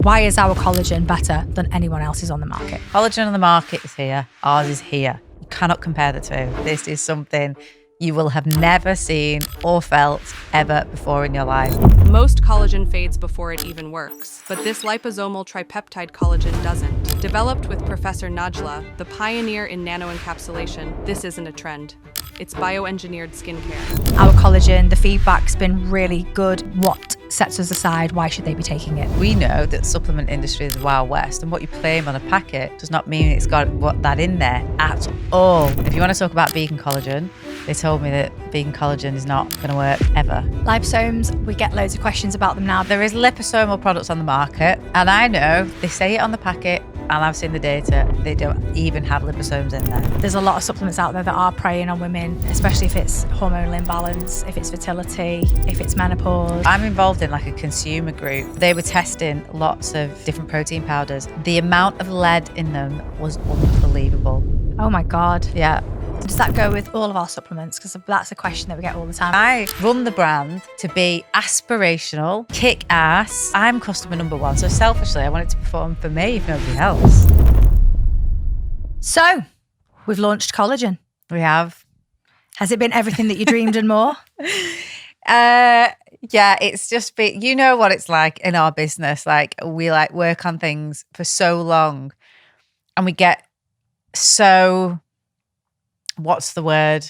Why is our collagen better than anyone else's on the market? Collagen on the market is here. Ours is here. You cannot compare the two. This is something you will have never seen or felt ever before in your life. Most collagen fades before it even works, but this liposomal tripeptide collagen doesn't. Developed with Professor Najla, the pioneer in nano-encapsulation, this isn't a trend. It's bioengineered skincare. Our collagen, the feedback's been really good. What sets us aside? Why should they be taking it? We know that the supplement industry is the Wild West, and what you claim on a packet does not mean it's got that in there at all. If you want to talk about vegan collagen, they told me that vegan collagen is not going to work ever. Liposomes, we get loads of questions about them now. There is liposomal products on the market, and I know they say it on the packet, and I've seen the data, they don't even have liposomes in there. There's a lot of supplements out there that are preying on women, especially if it's hormonal imbalance, if it's fertility, if it's menopause. I'm involved in like a consumer group. They were testing lots of different protein powders. The amount of lead in them was unbelievable. Oh my God. Yeah. Does that go with all of our supplements? Because that's a question that we get all the time. I run the brand to be aspirational, kick ass. I'm customer number one. So selfishly, I want it to perform for me, if nobody else. So, we've launched collagen. We have. Has it been everything that you dreamed and more? Yeah, it's just been, you know what it's like in our business. Like we like work on things for so long and we get so, what's the word?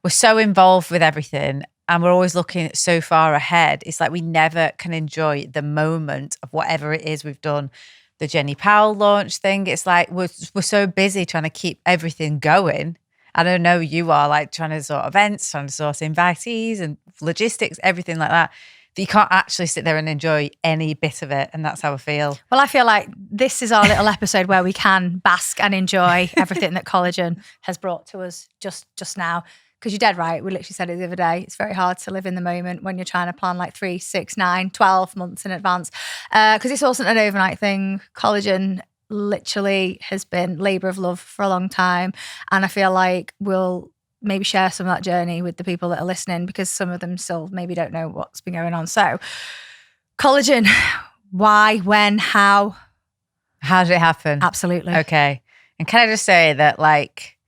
We're so involved with everything and we're always looking so far ahead. It's like we never can enjoy the moment of whatever it is we've done. The Jenny Powell launch thing, it's like we're so busy trying to keep everything going. I don't know, you are like trying to sort events, trying to source invitees and logistics, everything like that you can't actually sit there and enjoy any bit of it. And that's how I feel. Well, I feel like this is our little episode where we can bask and enjoy everything that collagen has brought to us just now. Because you're dead right. We literally said it the other day. It's very hard to live in the moment when you're trying to plan like 3, 6, 9, 12 months in advance. Because this wasn't an overnight thing. Collagen literally has been labour of love for a long time. And I feel like we'll maybe share some of that journey with the people that are listening because some of them still maybe don't know what's been going on. So collagen, why, when, how? How did it happen? Absolutely. Okay. And can I just say that like,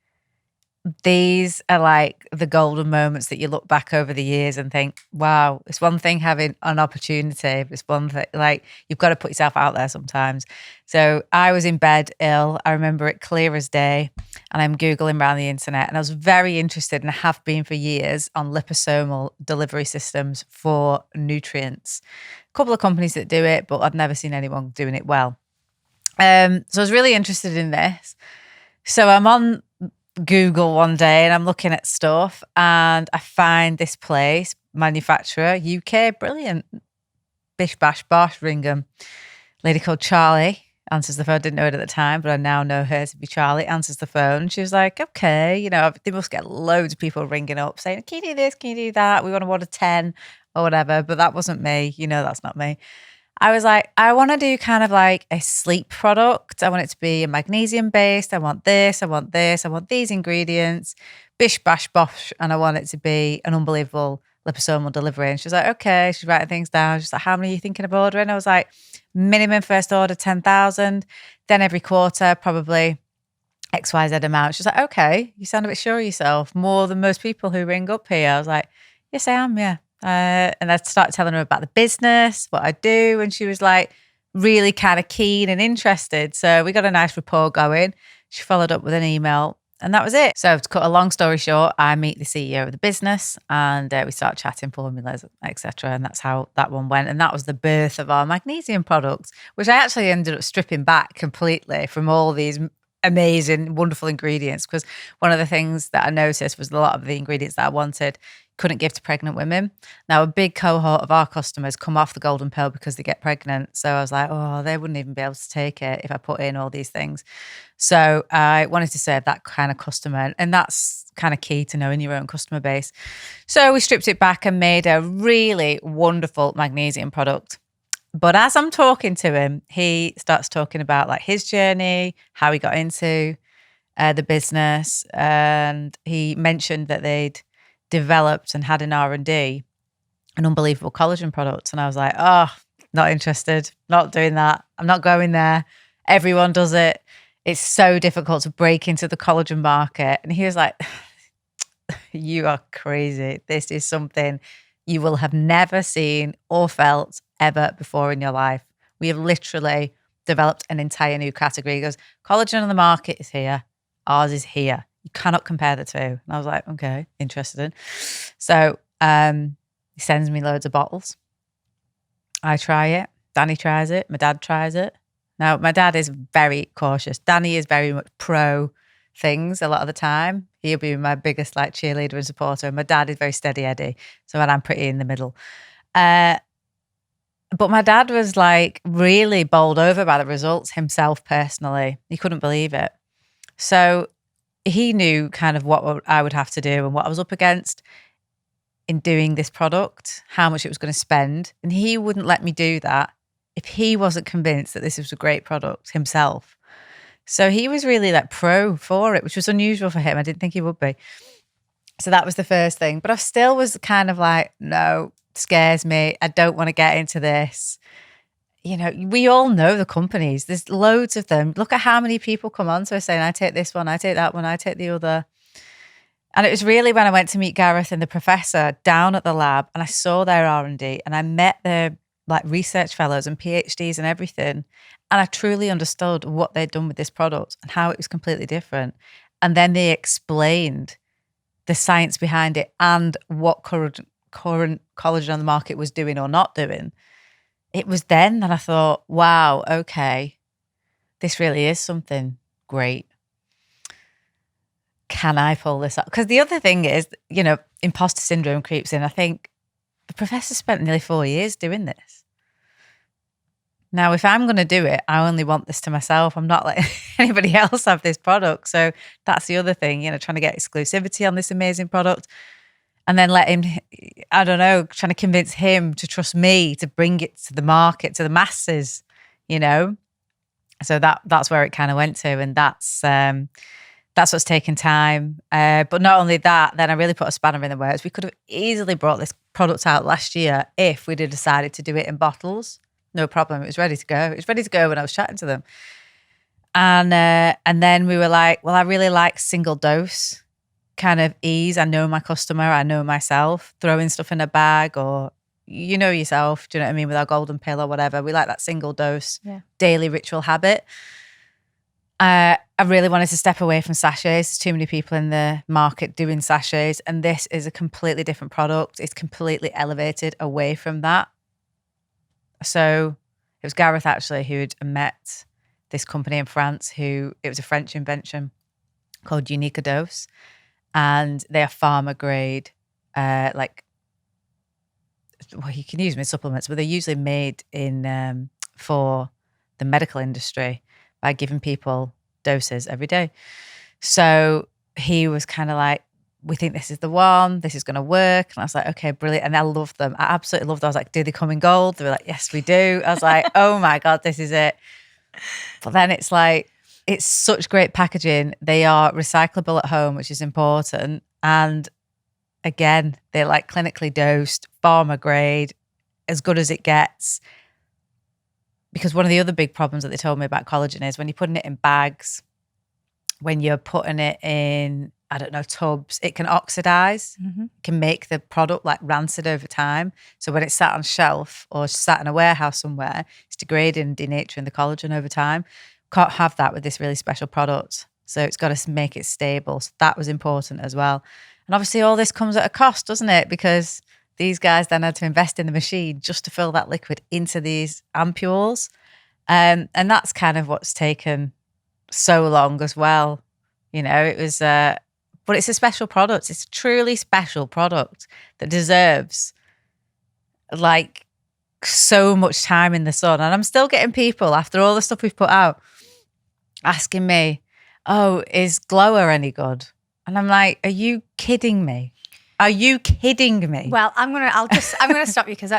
these are like the golden moments that you look back over the years and think, wow, it's one thing having an opportunity. It's one thing, like you've got to put yourself out there sometimes. So I was in bed ill. I remember it clear as day. And I'm Googling around the internet and I was very interested and have been for years on liposomal delivery systems for nutrients. A couple of companies that do it, but I've never seen anyone doing it well. So I was really interested in this. So I'm on Google one day and I'm looking at stuff and I find this place, manufacturer, UK, brilliant. Bish, bash, bosh, ring 'em. Lady called Charlie answers the phone. Didn't know it at the time, but I now know her to be Charlie. Answers the phone. She was like, okay, you know, they must get loads of people ringing up saying, can you do this? Can you do that? We want to order 10 or whatever. But that wasn't me. You know, that's not me. I was like, I want to do kind of like a sleep product. I want it to be a magnesium based. I want this. I want this. I want these ingredients. Bish, bash, bosh. And I want it to be an unbelievable liposomal delivery. And she was like, okay. She's writing things down. She's like, how many are you thinking of ordering? I was like, minimum first order, 10,000. Then every quarter, probably XYZ amount. She's like, okay, you sound a bit sure of yourself. More than most people who ring up here. I was like, yes, I am. Yeah. And I started telling her about the business, what I do. And she was like really kind of keen and interested. So we got a nice rapport going. She followed up with an email and that was it. So to cut a long story short, I meet the CEO of the business and we start chatting formulas, etc. And that's how that one went. And that was the birth of our magnesium products, which I actually ended up stripping back completely from all these amazing, wonderful ingredients. Because one of the things that I noticed was a lot of the ingredients that I wanted couldn't give to pregnant women. Now, a big cohort of our customers come off the golden pill because they get pregnant. So I was like, oh, they wouldn't even be able to take it if I put in all these things. So I wanted to serve that kind of customer. And that's kind of key to knowing your own customer base. So we stripped it back and made a really wonderful magnesium product. But as I'm talking to him, he starts talking about like his journey, how he got into the business. And he mentioned that they'd developed and had in R&D an unbelievable collagen product. And I was like, oh, not interested, not doing that. I'm not going there. Everyone does it. It's so difficult to break into the collagen market. And he was like, you are crazy. This is something you will have never seen or felt ever before in your life. We have literally developed an entire new category. He goes, collagen on the market is here. Ours is here. You cannot compare the two. And I was like, okay, interested. So he sends me loads of bottles. I try it. Danny tries it. My dad tries it. Now, my dad is very cautious. Danny is very much pro things a lot of the time. He'll be my biggest like cheerleader and supporter. And my dad is very steady Eddie. So I'm pretty in the middle. But my dad was like really bowled over by the results himself personally. He couldn't believe it. So he knew kind of what I would have to do and what I was up against in doing this product, how much it was going to spend. And he wouldn't let me do that if he wasn't convinced that this was a great product himself. So he was really like pro for it, which was unusual for him. I didn't think he would be. So that was the first thing. But I still was kind of like, no, scares me. I don't want to get into this. You know, we all know the companies. There's loads of them. Look at how many people come on to us saying, I take this one, I take that one, I take the other. And it was really when I went to meet Gareth and the professor down at the lab and I saw their R&D and I met their like research fellows and PhDs and everything. And I truly understood what they'd done with this product and how it was completely different. And then they explained the science behind it and what current collagen on the market was doing or not doing. It was then that I thought, wow, okay, this really is something great. Can I pull this up? Because the other thing is, you know, imposter syndrome creeps in. I think the professor spent nearly 4 years doing this. Now, if I'm going to do it, I only want this to myself. I'm not letting anybody else have this product. So that's the other thing, you know, trying to get exclusivity on this amazing product and then let him, I don't know, trying to convince him to trust me to bring it to the market, to the masses, you know. So that's where it kind of went to. And that's what's taken time. But not only that, then I really put a spanner in the works. We could have easily brought this product out last year if we'd have decided to do it in bottles. No problem. It was ready to go. It was ready to go when I was chatting to them. And then we were like, well, I really like single dose kind of ease. I know my customer. I know myself. Throwing stuff in a bag or, you know yourself, do you know what I mean, with our golden pill or whatever. We like that single dose, daily ritual habit. I really wanted to step away from sachets. There's too many people in the market doing sachets, and this is a completely different product. It's completely elevated away from that. So it was Gareth actually who'd met this company in France it was a French invention called Unica dose, and they are pharma grade, well, you can use them in supplements, but they're usually made in for the medical industry by giving people doses every day. So he was kind of like, we think this is the one, this is going to work. And I was like, okay, brilliant. And I loved them. I absolutely loved them. I was like, do they come in gold? They were like, yes, we do. I was like, oh my God, this is it. But then it's like, it's such great packaging. They are recyclable at home, which is important. And again, they're like clinically dosed, pharma grade, as good as it gets. Because one of the other big problems that they told me about collagen is when you're putting it in bags, when you're putting it in, I don't know, tubs, it can oxidize, can make the product like rancid over time. So when it's sat on shelf or sat in a warehouse somewhere, it's degrading and denaturing the collagen over time. Can't have that with this really special product. So it's got to make it stable. So that was important as well. And obviously all this comes at a cost, doesn't it? Because these guys then had to invest in the machine just to fill that liquid into these ampules. And that's kind of what's taken so long as well. You know, it was, but it's a special product. It's a truly special product that deserves like so much time in the sun. And I'm still getting people after all the stuff we've put out asking me, oh, is Glower any good? And I'm like, are you kidding me? Are you kidding me? Well, I'm gonna stop you because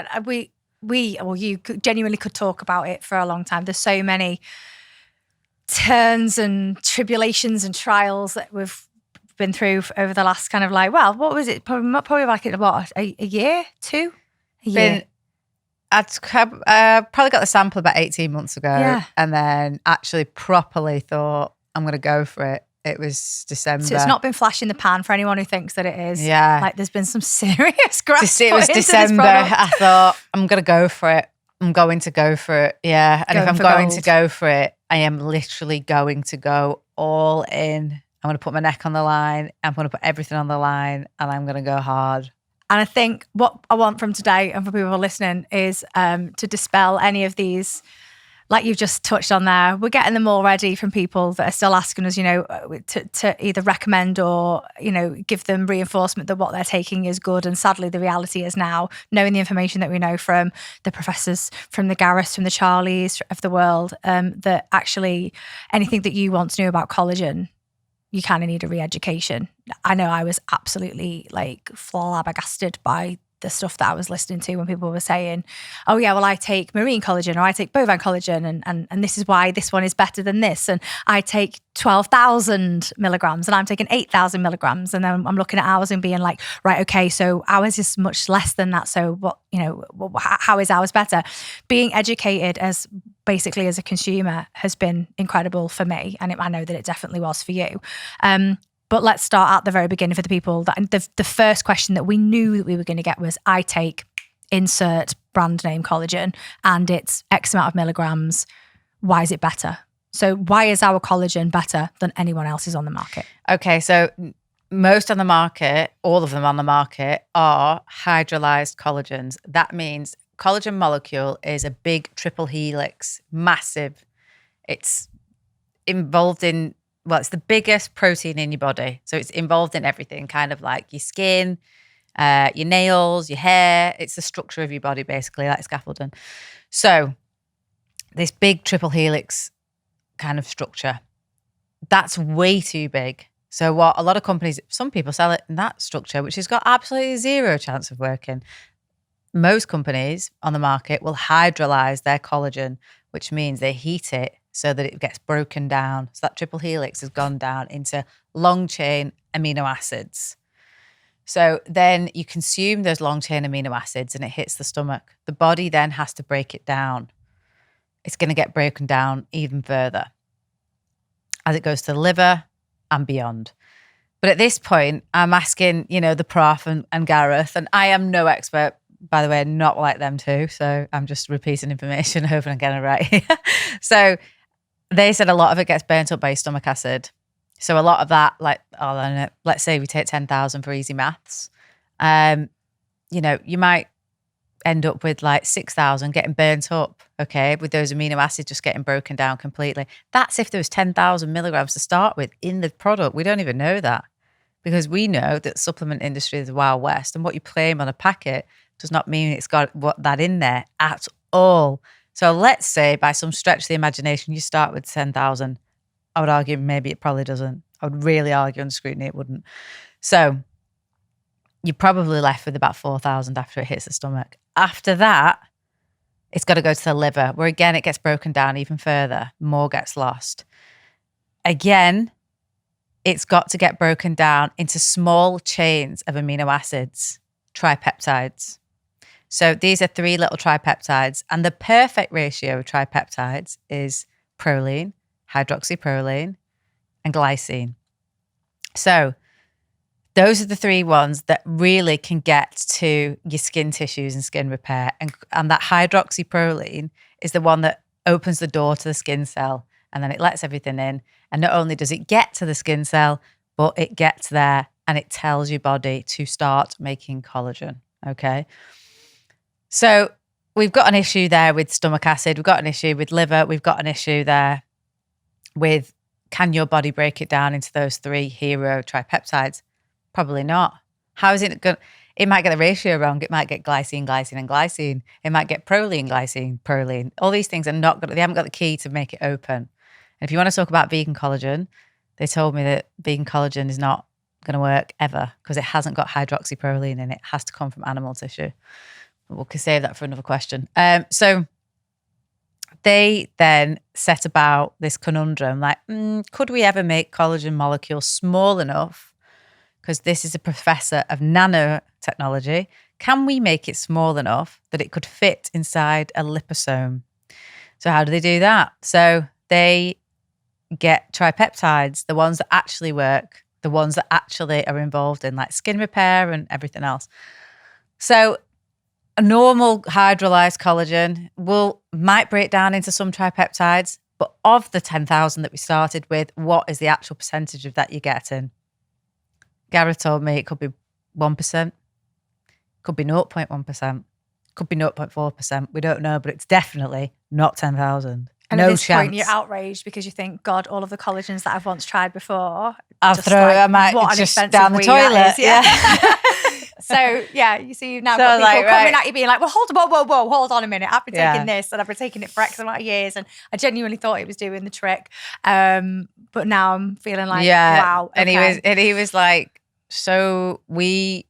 you genuinely could talk about it for a long time. There's so many turns and tribulations and trials that we've been through over the last kind of like, well, what was it? Probably like a year, 2? A year. probably got the sample about 18 months ago. Yeah. And then actually properly thought, I'm going to go for it. It was December. So it's not been flash in the pan for anyone who thinks that it is. Yeah. Like there's been some serious graft It was put into this December. product. I thought, I'm going to go for it. I'm going to go for it. Yeah. And if I'm going to go for it, I am literally going to go all in. I'm going to put my neck on the line. I'm going to put everything on the line and I'm going to go hard. And I think what I want from today and for people who are listening is to dispel any of these, like you've just touched on there. We're getting them already from people that are still asking us, to either recommend or, give them reinforcement that what they're taking is good. And sadly, the reality is now, knowing the information that we know from the professors, from the Gareths, from the Charlies of the world, that actually anything that you want to know about collagen, you kind of need a re-education. I know I was absolutely flabbergasted by the stuff that I was listening to when people were saying, oh yeah, well I take marine collagen or I take bovine collagen and this is why this one is better than this. And I take 12,000 milligrams and I'm taking 8,000 milligrams. And then I'm looking at ours and being like, right, okay, so ours is much less than that. So what, how is ours better? Being educated as a consumer has been incredible for me. And I know that it definitely was for you. But let's start at the very beginning for the people. That the first question that we knew that we were going to get was, I take insert brand name collagen and it's X amount of milligrams. Why is it better? So why is our collagen better than anyone else's on the market? Okay, so most on the market, all of them on the market, are hydrolyzed collagens. That means collagen molecule is a big triple helix, massive. It's involved in, it's the biggest protein in your body. So it's involved in everything, kind of like your skin, your nails, your hair. It's the structure of your body, basically, like scaffolding. So this big triple helix kind of structure, that's way too big. So what a lot of companies, some people sell it in that structure, which has got absolutely zero chance of working. Most companies on the market will hydrolyze their collagen, which means they heat it so that it gets broken down. So that triple helix has gone down into long chain amino acids. So then you consume those long chain amino acids and it hits the stomach. The body then has to break it down. It's going to get broken down even further as it goes to the liver and beyond. But at this point, I'm asking, the prof and Gareth, and I am no expert, by the way, not like them too. So I'm just repeating information, hoping I'm getting it right. So they said a lot of it gets burnt up by your stomach acid. So a lot of that, let's say we take 10,000 for easy maths. You might end up with 6,000 getting burnt up, okay, with those amino acids just getting broken down completely. That's if there was 10,000 milligrams to start with in the product. We don't even know that because we know that supplement industry is the Wild West, and what you claim on a packet does not mean it's got that in there at all. So let's say by some stretch of the imagination, you start with 10,000. I would argue maybe it probably doesn't. I would really argue on scrutiny it wouldn't. So you're probably left with about 4,000 after it hits the stomach. After that, it's got to go to the liver, where again, it gets broken down even further. More gets lost. Again, it's got to get broken down into small chains of amino acids, tripeptides. So these are 3 little tripeptides, and the perfect ratio of tripeptides is proline, hydroxyproline, and glycine. So those are the 3 ones that really can get to your skin tissues and skin repair. And that hydroxyproline is the one that opens the door to the skin cell, and then it lets everything in. And not only does it get to the skin cell, but it gets there and it tells your body to start making collagen, okay? So we've got an issue there with stomach acid. We've got an issue with liver. We've got an issue there with, can your body break it down into those 3 hero tripeptides? Probably not. How is it going? It might get the ratio wrong. It might get glycine, glycine, and glycine. It might get proline, glycine, proline. All these things are not good. They haven't got the key to make it open. And if you want to talk about vegan collagen, they told me that vegan collagen is not going to work ever because it hasn't got hydroxyproline in it. It has to come from animal tissue. We can save that for another question. So they then set about this conundrum, could we ever make collagen molecules small enough? Because this is a professor of nanotechnology, can we make it small enough that it could fit inside a liposome? So how do they do that? So they get tripeptides, the ones that actually work, the ones that actually are involved in like skin repair and everything else. So a normal hydrolyzed collagen might break down into some tripeptides, but of the 10,000 that we started with, what is the actual percentage of that you're getting? Gareth told me it could be 1%, could be 0.1%, could be 0.4%. We don't know, but it's definitely not 10,000. And no at this chance. point, you're outraged because you think, God, all of the collagens that I've once tried before, I might what an just expensive down the wee that toilet. is. Yeah. So, yeah, you see, you've now got people coming at you being like, well, whoa, hold on a minute. I've been taking this and I've been taking it for X amount of years and I genuinely thought it was doing the trick. But now I'm feeling like, wow. Okay. And he was like, so we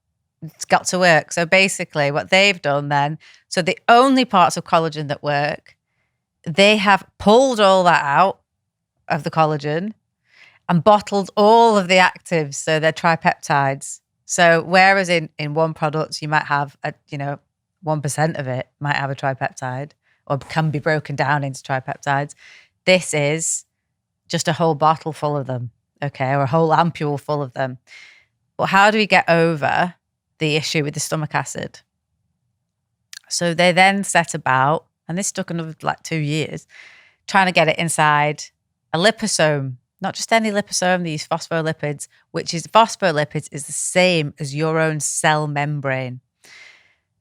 got to work. So basically what they've done then, so the only parts of collagen that work, they have pulled all that out of the collagen and bottled all of the actives. So they're tripeptides. So whereas in one product, you might have 1% of it might have a tripeptide or can be broken down into tripeptides. This is just a whole bottle full of them, okay, or a whole ampule full of them. But how do we get over the issue with the stomach acid? So they then set about, and this took another 2 years, trying to get it inside a liposome. Not just any liposome, they use phospholipids, phospholipids is the same as your own cell membrane.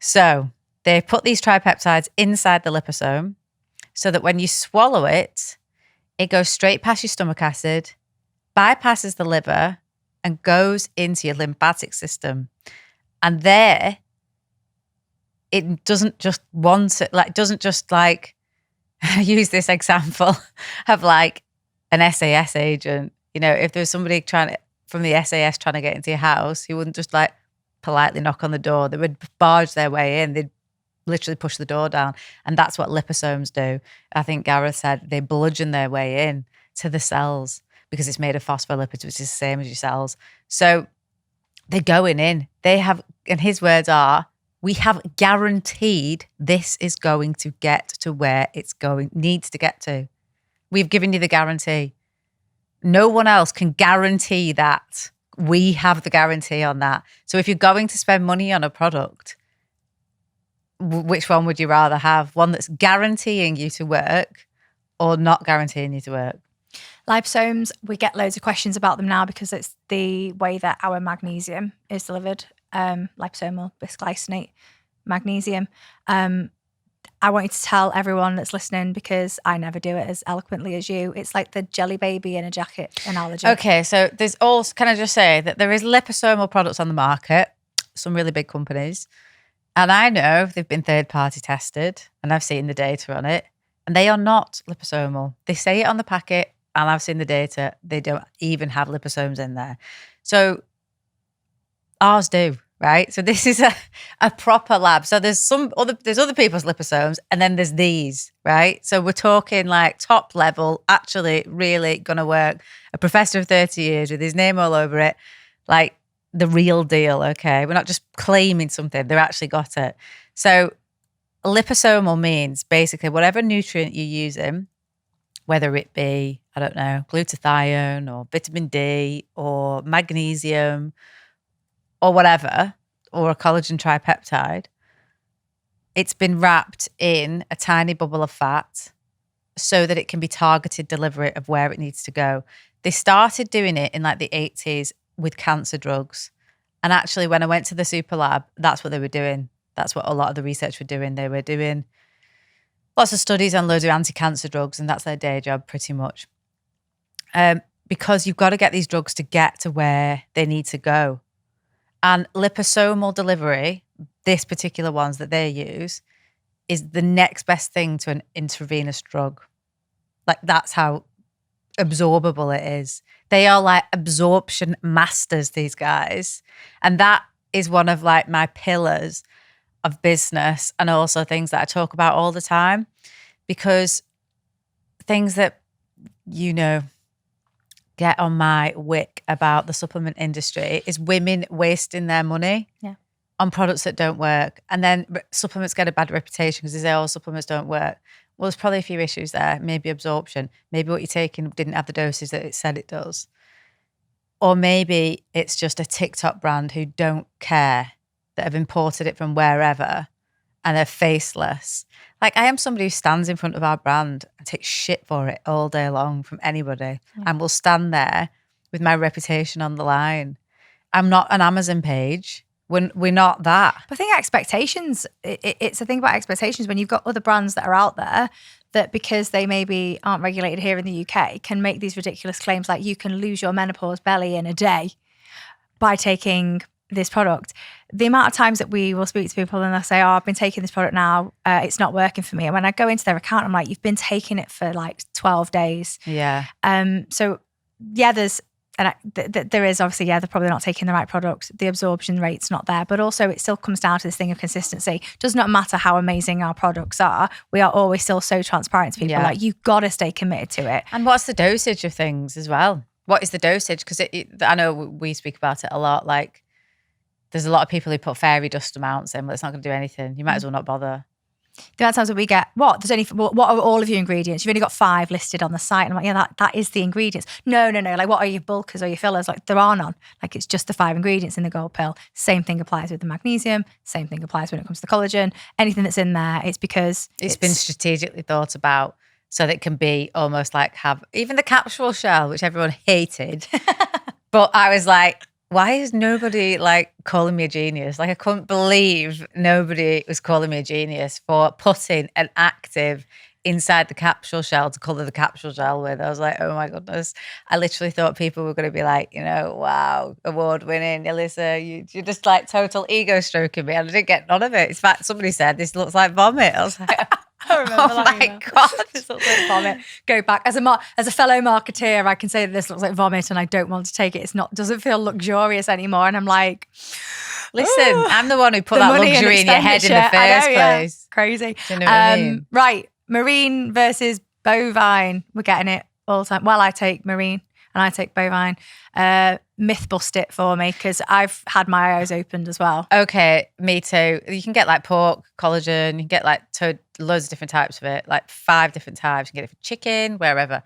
So they put these tripeptides inside the liposome so that when you swallow it, it goes straight past your stomach acid, bypasses the liver, and goes into your lymphatic system. And there, it doesn't just I use this example of like an SAS agent. You know, if there's somebody from the SAS trying to get into your house, he wouldn't just like politely knock on the door. They would barge their way in. They'd literally push the door down. And that's what liposomes do. I think Gareth said they bludgeon their way in to the cells because it's made of phospholipids, which is the same as your cells. So they're going in. They have, and his words are, we have guaranteed this is going to get to where needs to get to. We've given you the guarantee. No one else can guarantee that. We have the guarantee on that. So if you're going to spend money on a product, which one would you rather have? One that's guaranteeing you to work or not guaranteeing you to work? Liposomes, we get loads of questions about them now because it's the way that our magnesium is delivered, liposomal bisglycinate magnesium. I want you to tell everyone that's listening because I never do it as eloquently as you. It's like the jelly baby in a jacket analogy. Okay, so there's also, can I just say that there is liposomal products on the market, some really big companies, and I know they've been third-party tested and I've seen the data on it, and they are not liposomal. They say it on the packet, and I've seen the data. They don't even have liposomes in there. So ours do, right? So this is a proper lab. So there's other people's liposomes, and then there's these, right? So we're talking like top level, actually really gonna work. A professor of 30 years with his name all over it, like the real deal, okay? We're not just claiming something, they've actually got it. So liposomal means basically whatever nutrient you're using, whether it be, I don't know, glutathione or vitamin D or magnesium or whatever, or a collagen tripeptide, it's been wrapped in a tiny bubble of fat so that it can be targeted delivery of where it needs to go. They started doing it in like the 80s with cancer drugs. And actually, when I went to the super lab, that's what they were doing. That's what a lot of the research were doing. They were doing lots of studies on loads of anti-cancer drugs, and that's their day job pretty much. Because you've got to get these drugs to get to where they need to go. And liposomal delivery, this particular ones that they use, is the next best thing to an intravenous drug. Like that's how absorbable it is. They are like absorption masters, these guys. And that is one of like my pillars of business and also things that I talk about all the time, because things that, get on my wick about the supplement industry is women wasting their money on products that don't work. And then supplements get a bad reputation because they say, oh, supplements don't work. Well, there's probably a few issues there. Maybe absorption. Maybe what you're taking didn't have the dosage that it said it does. Or maybe it's just a TikTok brand who don't care, that have imported it from wherever and they're faceless. Like, I am somebody who stands in front of our brand and takes shit for it all day long from anybody and will stand there with my reputation on the line. I'm not an Amazon page. We're not that. But I think expectations, it's a thing about expectations when you've got other brands that are out there that, because they maybe aren't regulated here in the UK, can make these ridiculous claims like you can lose your menopause belly in a day by taking this product. The amount of times that we will speak to people and they'll say, oh, I've been taking this product now, it's not working for me. And when I go into their account, I'm like, you've been taking it for like 12 days. Yeah. So yeah, there is obviously, they're probably not taking the right product. The absorption rate's not there, but also it still comes down to this thing of consistency. Does not matter how amazing our products are. We are always still so transparent to people. Like, you've got to stay committed to it. And what's the dosage of things as well? What is the dosage? Because I know we speak about it a lot. Like, there's a lot of people who put fairy dust amounts in, but it's not going to do anything. You might as well not bother. The amount of times that we get, what are all of your ingredients? You've only got 5 listed on the site. And I'm like, yeah, that is the ingredients. No. Like, what are your bulkers or your fillers? Like, there are none. Like, it's just the 5 ingredients in the gold pill. Same thing applies with the magnesium. Same thing applies when it comes to the collagen. Anything that's in there, it's because it's been strategically thought about so that it can be almost like have even the capsule shell, which everyone hated. But I was like, why is nobody like calling me a genius? Like, I couldn't believe nobody was calling me a genius for putting an active inside the capsule shell to colour the capsule shell with. I was like, oh my goodness. I literally thought people were going to be like, wow, award winning, Elissa, you're just like total ego stroking me. And I didn't get none of it. In fact, somebody said, this looks like vomit. I was like, I remember oh my God. This looks like vomit. Go back. As a fellow marketeer, I can say that this looks like vomit and I don't want to take it. Doesn't feel luxurious anymore. And I'm like, listen, I'm the one who put that luxury in your head in the first place. Crazy. Do you know what I mean? Right. Marine versus bovine. We're getting it all the time. Well, I take marine and I take bovine. Myth bust it for me, because I've had my eyes opened as well. Okay, me too. You can get like pork, collagen, you can get like loads of different types of it, like 5 different types. You can get it from chicken, wherever.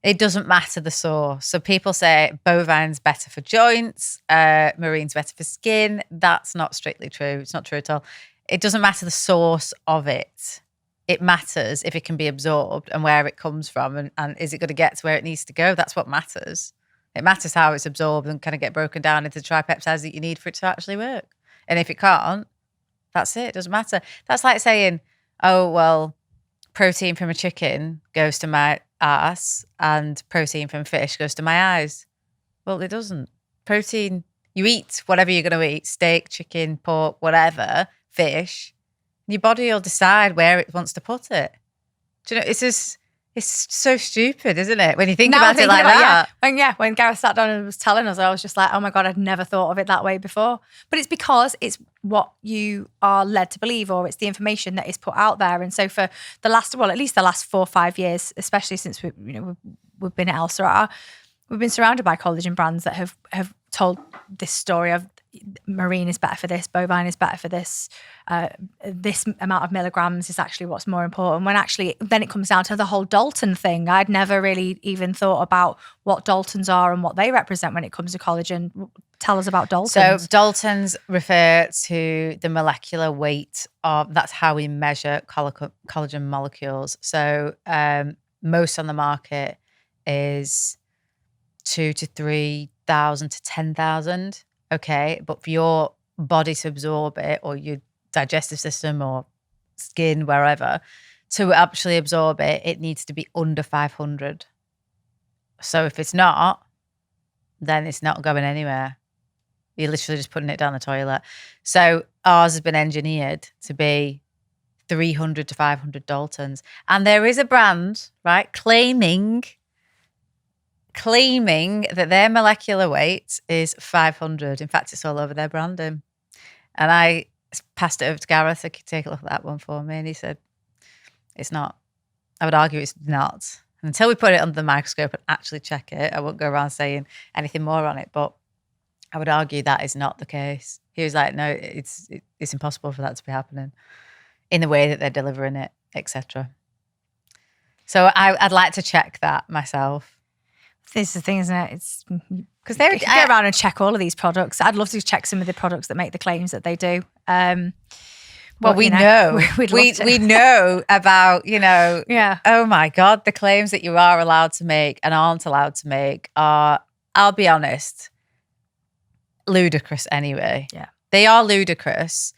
It doesn't matter the source. So people say bovine's better for joints, marine's better for skin. That's not strictly true. It's not true at all. It doesn't matter the source of it. It matters if it can be absorbed and where it comes from and is it going to get to where it needs to go. That's what matters. It matters how it's absorbed and can it get broken down into the tripeptides that you need for it to actually work. And if it can't, that's it. It doesn't matter. That's like saying, oh, well, protein from a chicken goes to my ass and protein from fish goes to my eyes. Well, it doesn't. Protein, you eat whatever you're going to eat, steak, chicken, pork, whatever, fish. Your body will decide where it wants to put it. Do you know, it's so stupid, isn't it? When you think about it like that. When Gareth sat down and was telling us, I was just like, oh my God, I'd never thought of it that way before. But it's because it's what you are led to believe, or it's the information that is put out there. And so for at least the last 4 or 5 years, especially since we've been at Elle Sera, we've been surrounded by collagen brands that have told this story of marine is better for this, bovine is better for this, this amount of milligrams is actually what's more important, when actually then it comes down to the whole Dalton thing. I'd never really even thought about what Daltons are and what they represent when it comes to collagen. Tell us about Daltons. So Daltons refer to the molecular weight of, that's how we measure collagen molecules. So most on the market is 2,000 to 3,000 to 10,000. Okay, but for your body to absorb it, or your digestive system or skin, wherever, to actually absorb it, it needs to be under 500. So if it's not, then it's not going anywhere. You're literally just putting it down the toilet. So ours has been engineered to be 300 to 500 Daltons. And there is a brand, right, claiming that their molecular weight is 500. In fact, it's all over their branding. And I passed it over to Gareth to take a look at that one for me. And he said, it's not. I would argue it's not. And until we put it under the microscope and actually check it, I won't go around saying anything more on it. But I would argue that is not the case. He was like, no, it's impossible for that to be happening in the way that they're delivering it, etc. So I'd like to check that myself. This is the thing, isn't it? It's because they go around and check all of these products. I'd love to check some of the products that make the claims that they do. Well, we know. We know about, Yeah. Oh my God, the claims that you are allowed to make and aren't allowed to make are, I'll be honest, ludicrous anyway. Yeah. They are ludicrous,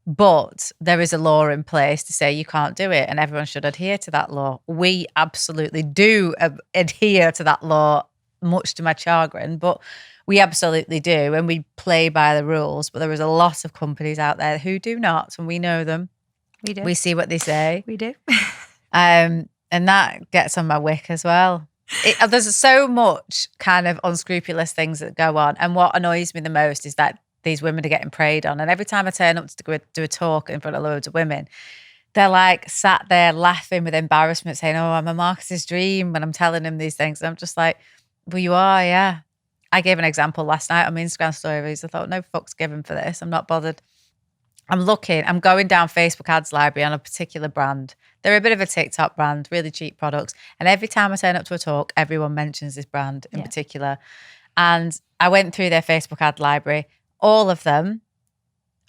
but there is a law in place to say you can't do it and everyone should adhere to that law. We absolutely do adhere to that law, much to my chagrin, but we absolutely do, and we play by the rules. But there is a lot of companies out there who do not, and we know them. We do. We see what they say. We do. And that gets on my wick as well. There's so much kind of unscrupulous things that go on, and what annoys me the most is that these women are getting preyed on. And every time I turn up to do a talk in front of loads of women, they're like sat there laughing with embarrassment, saying, "Oh, I'm a marketer's dream," when I'm telling them these things. And I'm just like, well, you are, yeah. I gave an example last night on my Instagram stories. I thought, no fucks given for this. I'm not bothered. I'm going down Facebook ads library on a particular brand. They're a bit of a TikTok brand, really cheap products. And every time I turn up to a talk, everyone mentions this brand in particular. And I went through their Facebook ad library. All of them,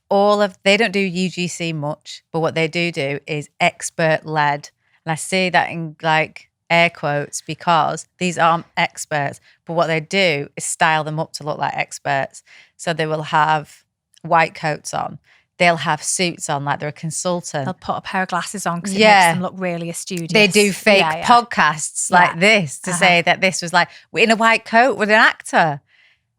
they don't do UGC much, but what they do is expert-led. And I see that in like air quotes because these aren't experts, but what they do is style them up to look like experts. So they will have white coats on. They'll have suits on like they're a consultant. They'll put a pair of glasses on because it makes them look really studious. They do fake podcasts like this to say that this was like in a white coat with an actor.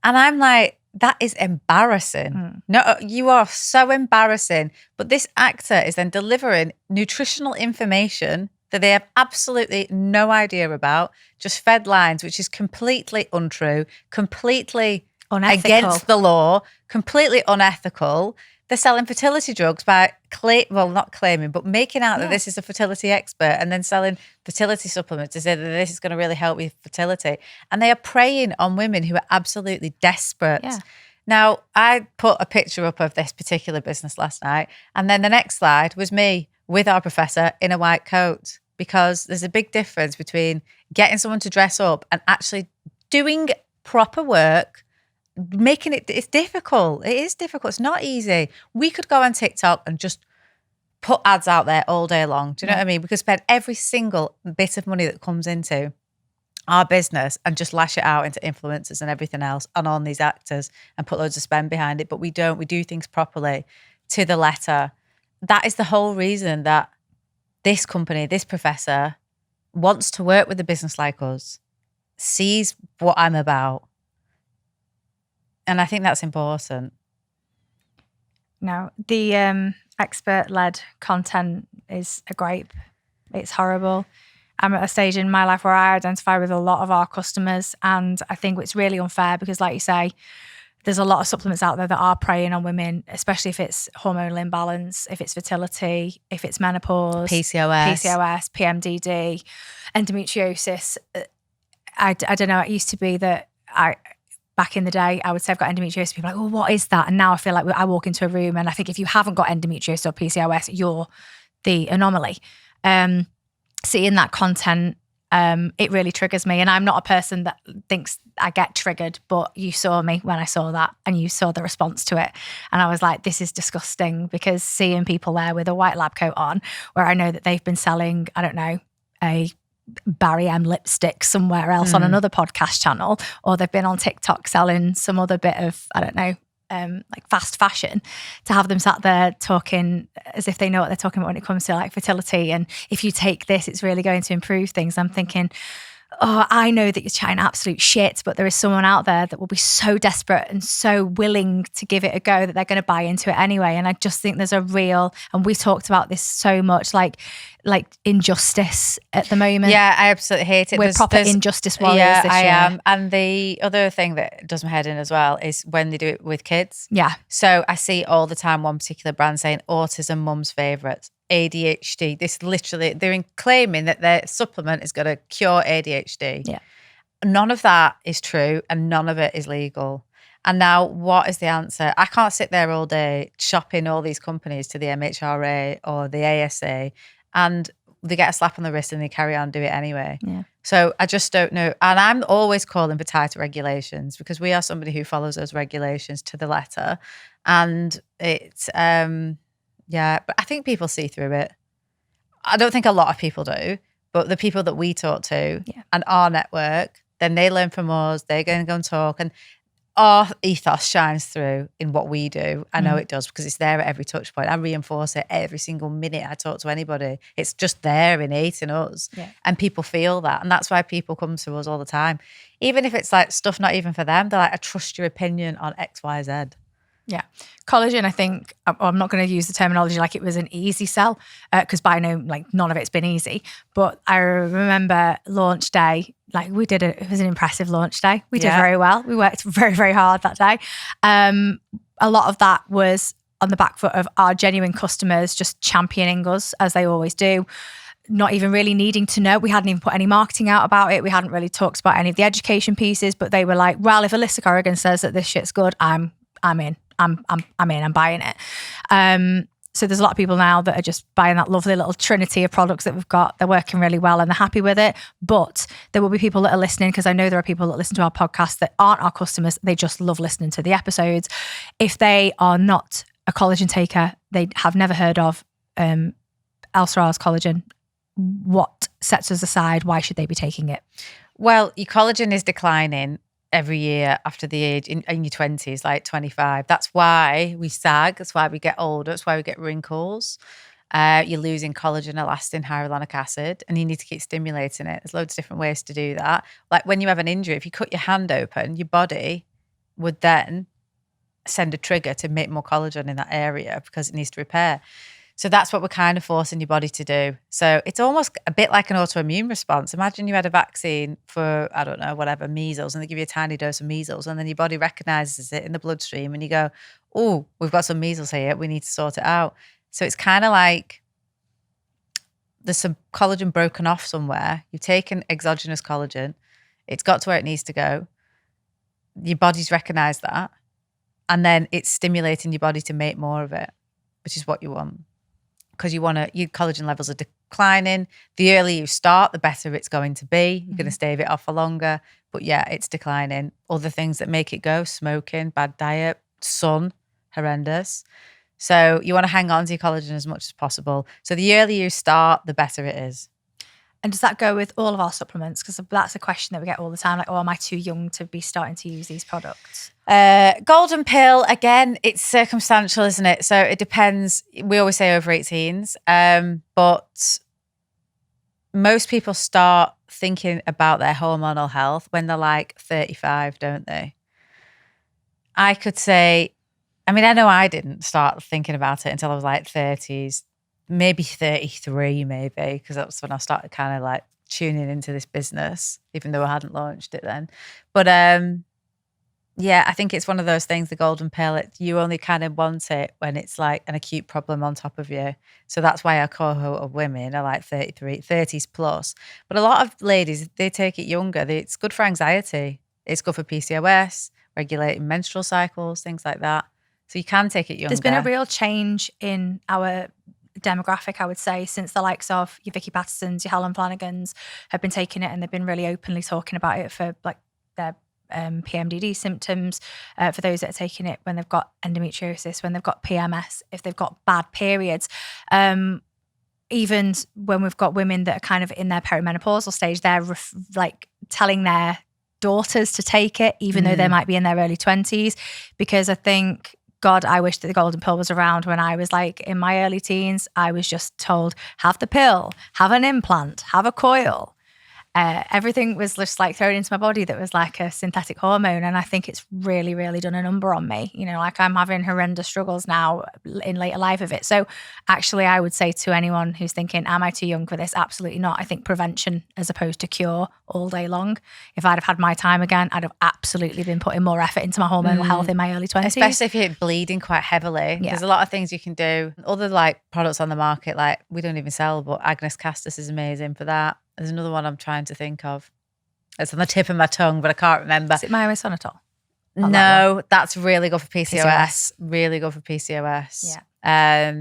And I'm like, that is embarrassing. No, you are so embarrassing. But this actor is then delivering nutritional information that they have absolutely no idea about, just fed lines, which is completely untrue, completely unethical, against the law, completely unethical. They're selling fertility drugs by, not claiming, but making out that this is a fertility expert and then selling fertility supplements to say that this is going to really help with fertility. And they are preying on women who are absolutely desperate. Yeah. Now, I put a picture up of this particular business last night, and then the next slide was me with our professor in a white coat, because there's a big difference between getting someone to dress up and actually doing proper work. It's difficult. It is difficult. It's not easy. We could go on TikTok and just put ads out there all day long. Do you know what I mean? We could spend every single bit of money that comes into our business and just lash it out into influencers and everything else and on these actors and put loads of spend behind it. But we don't. We do things properly to the letter. That is the whole reason that this company, this professor, wants to work with a business like us, sees what I'm about. And I think that's important. No, the expert-led content is a gripe. It's horrible. I'm at a stage in my life where I identify with a lot of our customers, and I think it's really unfair because, like you say, there's a lot of supplements out there that are preying on women, especially if it's hormonal imbalance, if it's fertility, if it's menopause, PCOS, PMDD, endometriosis. I don't know. It used to be that back in the day, I would say I've got endometriosis. People are like, well, what is that? And now I feel like I walk into a room and I think if you haven't got endometriosis or PCOS, you're the anomaly. Seeing that content, it really triggers me. And I'm not a person that thinks I get triggered, but you saw me when I saw that and you saw the response to it. And I was like, this is disgusting, because seeing people there with a white lab coat on where I know that they've been selling, I don't know, a Barry M lipstick somewhere else on another podcast channel, or they've been on TikTok selling some other bit of, I don't know, like fast fashion, to have them sat there talking as if they know what they're talking about when it comes to like fertility. And if you take this, it's really going to improve things. I'm thinking, oh, I know that you're chatting absolute shit, but there is someone out there that will be so desperate and so willing to give it a go that they're going to buy into it anyway. And I just think there's a real, and we talked about this so much, like injustice at the moment. Yeah, I absolutely hate it. We're proper injustice warriors this year. Yeah, I am. And the other thing that does my head in as well is when they do it with kids. Yeah. So I see all the time one particular brand saying autism mum's favourites, ADHD. This literally, they're claiming that their supplement is going to cure ADHD. Yeah. None of that is true and none of it is legal. And now what is the answer? I can't sit there all day shopping all these companies to the MHRA or the ASA, and they get a slap on the wrist and they carry on, do it anyway. Yeah. So I just don't know. And I'm always calling for tighter regulations, because we are somebody who follows those regulations to the letter. And it's, but I think people see through it. I don't think a lot of people do, but the people that we talk to and our network, then they learn from us. They're going to go and talk, and our ethos shines through in what we do. I know it does, because it's there at every touch point. I reinforce it every single minute I talk to anybody. It's just there innate in us. Yeah. And people feel that. And that's why people come to us all the time. Even if it's like stuff not even for them, they're like, I trust your opinion on X, Y, Z. Yeah. Collagen, I think, I'm not going to use the terminology like it was an easy sell, because by none of it's been easy. But I remember launch day, it was an impressive launch day. We did very well. We worked very, very hard that day. A lot of that was on the back foot of our genuine customers just championing us, as they always do. Not even really needing to know. We hadn't even put any marketing out about it. We hadn't really talked about any of the education pieces, but they were like, well, if Elissa Corrigan says that this shit's good, I'm in. I'm in, I'm buying it. So there's a lot of people now that are just buying that lovely little trinity of products that we've got. They're working really well and they're happy with it. But there will be people that are listening, because I know there are people that listen to our podcast that aren't our customers. They just love listening to the episodes. If they are not a collagen taker, they have never heard of Elle Sera's collagen, what sets us aside? Why should they be taking it? Well, your collagen is declining every year after the age in your 20s, like 25. That's why we sag. That's why we get older. That's why we get wrinkles. You're losing collagen, elastin, hyaluronic acid, and you need to keep stimulating it. There's loads of different ways to do that. Like when you have an injury, if you cut your hand open, your body would then send a trigger to make more collagen in that area because it needs to repair. So that's what we're kind of forcing your body to do. So it's almost a bit like an autoimmune response. Imagine you had a vaccine for, I don't know, whatever, measles, and they give you a tiny dose of measles, and then your body recognizes it in the bloodstream and you go, oh, we've got some measles here. We need to sort it out. So it's kind of like there's some collagen broken off somewhere. You've taken exogenous collagen. It's got to where it needs to go. Your body's recognized that. And then it's stimulating your body to make more of it, which is what you want. Because your collagen levels are declining. The earlier you start, the better it's going to be. You're going to stave it off for longer. But yeah, it's declining. Other things that make it go, smoking, bad diet, sun, horrendous. So you want to hang on to your collagen as much as possible. So the earlier you start, the better it is. And does that go with all of our supplements? Because that's a question that we get all the time. Like, oh, am I too young to be starting to use these products? Golden pill, again, it's circumstantial, isn't it? So it depends. We always say over 18s. But most people start thinking about their hormonal health when they're like 35, don't they? I could say, I know I didn't start thinking about it until I was like 30s. Maybe 33, because that's when I started kind of like tuning into this business, even though I hadn't launched it then. But yeah, I think it's one of those things, the golden pill, you only kind of want it when it's like an acute problem on top of you. So that's why our cohort of women are like 33, 30s plus. But a lot of ladies, they take it younger. It's good for anxiety. It's good for PCOS, regulating menstrual cycles, things like that. So you can take it younger. There's been a real change in our demographic, I would say, since the likes of your Vicky Pattersons, your Helen Flanagans have been taking it, and they've been really openly talking about it for like their PMDD symptoms, for those that are taking it when they've got endometriosis, when they've got PMS, if they've got bad periods. Even when we've got women that are kind of in their perimenopausal stage, they're like telling their daughters to take it, even though they might be in their early 20s, because I think, God, I wish that the golden pill was around when I was like in my early teens. I was just told, have the pill, have an implant, have a coil. Everything was just like thrown into my body that was like a synthetic hormone. And I think it's really, really done a number on me. Like I'm having horrendous struggles now in later life of it. So actually I would say to anyone who's thinking, am I too young for this? Absolutely not. I think prevention as opposed to cure all day long. If I'd have had my time again, I'd have absolutely been putting more effort into my hormonal health in my early 20s. Especially if you're bleeding quite heavily. Yeah. There's a lot of things you can do. Other like products on the market, like we don't even sell, but Agnes Castus is amazing for that. There's another one I'm trying to think of. It's on the tip of my tongue, but I can't remember. Is it myoisomatol? No, that's really good for PCOS. Really good for PCOS. Yeah.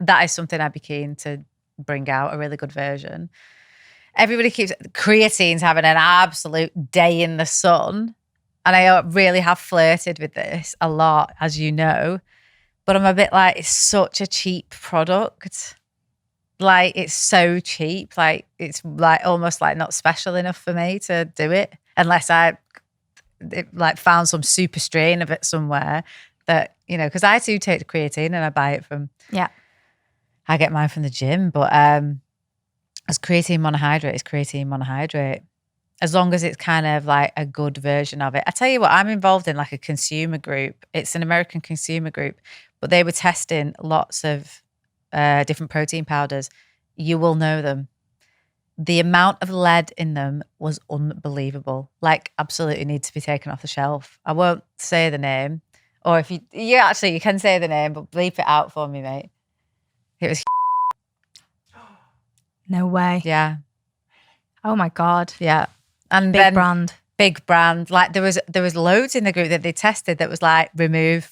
That is something I'd be keen to bring out, a really good version. Everybody keeps, creatine's having an absolute day in the sun. And I really have flirted with this a lot, as you know. But I'm a bit like, it's such a cheap product. Like, it's so cheap. Like, it's like almost like not special enough for me to do it. Unless I found some super strain of it somewhere that, you know, because I do take the creatine and I buy it from, I get mine from the gym. But as creatine monohydrate is creatine monohydrate. As long as it's kind of like a good version of it. I tell you what, I'm involved in like a consumer group. It's an American consumer group, but they were testing lots of different protein powders. You will know them. The amount of lead in them was unbelievable. Like, absolutely need to be taken off the shelf. I won't say the name. Or if you can say the name, but bleep it out for me, mate. It was No way. Yeah. Oh my God. Yeah. And Big brand. Big brand. Like there was loads in the group that they tested that was like, remove.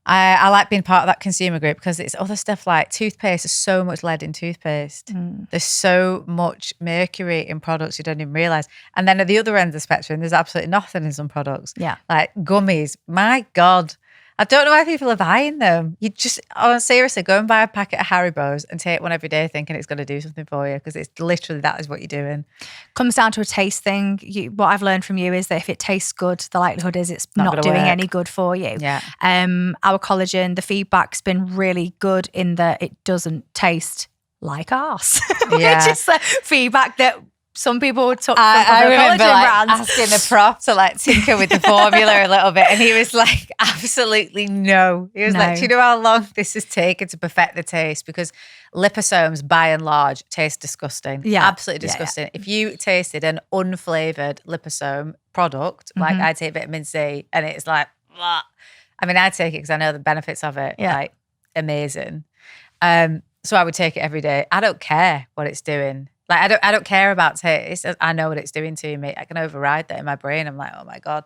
I like being part of that consumer group because it's other stuff like toothpaste. There's so much lead in toothpaste. There's so much mercury in products you don't even realise. And then at the other end of the spectrum, there's absolutely nothing in some products. Yeah. Like gummies. My God. I don't know why people are buying them. You just, seriously, go and buy a packet of Haribo's and take one every day thinking it's going to do something for you because it's literally that is what you're doing. Comes down to a taste thing. What I've learned from you is that if it tastes good, the likelihood is it's not doing any good for you. Yeah. Our collagen, the feedback's been really good in that it doesn't taste like arse. Yeah. Which is the feedback that some people took from I other remember collagen like brands. asking the prop to like tinker with the formula a little bit, and he was like, absolutely no. He was like, do you know how long this has taken to perfect the taste? Because liposomes, by and large, taste disgusting. Yeah. Absolutely disgusting. Yeah. If you tasted an unflavoured liposome product, like I take vitamin C, and it's like, blah. I mean, I take it because I know the benefits of it. Yeah. Like, amazing. So I would take it every day. I don't care what it's doing. Like, I don't care about taste. I know what it's doing to me. I can override that in my brain. I'm like, oh my God.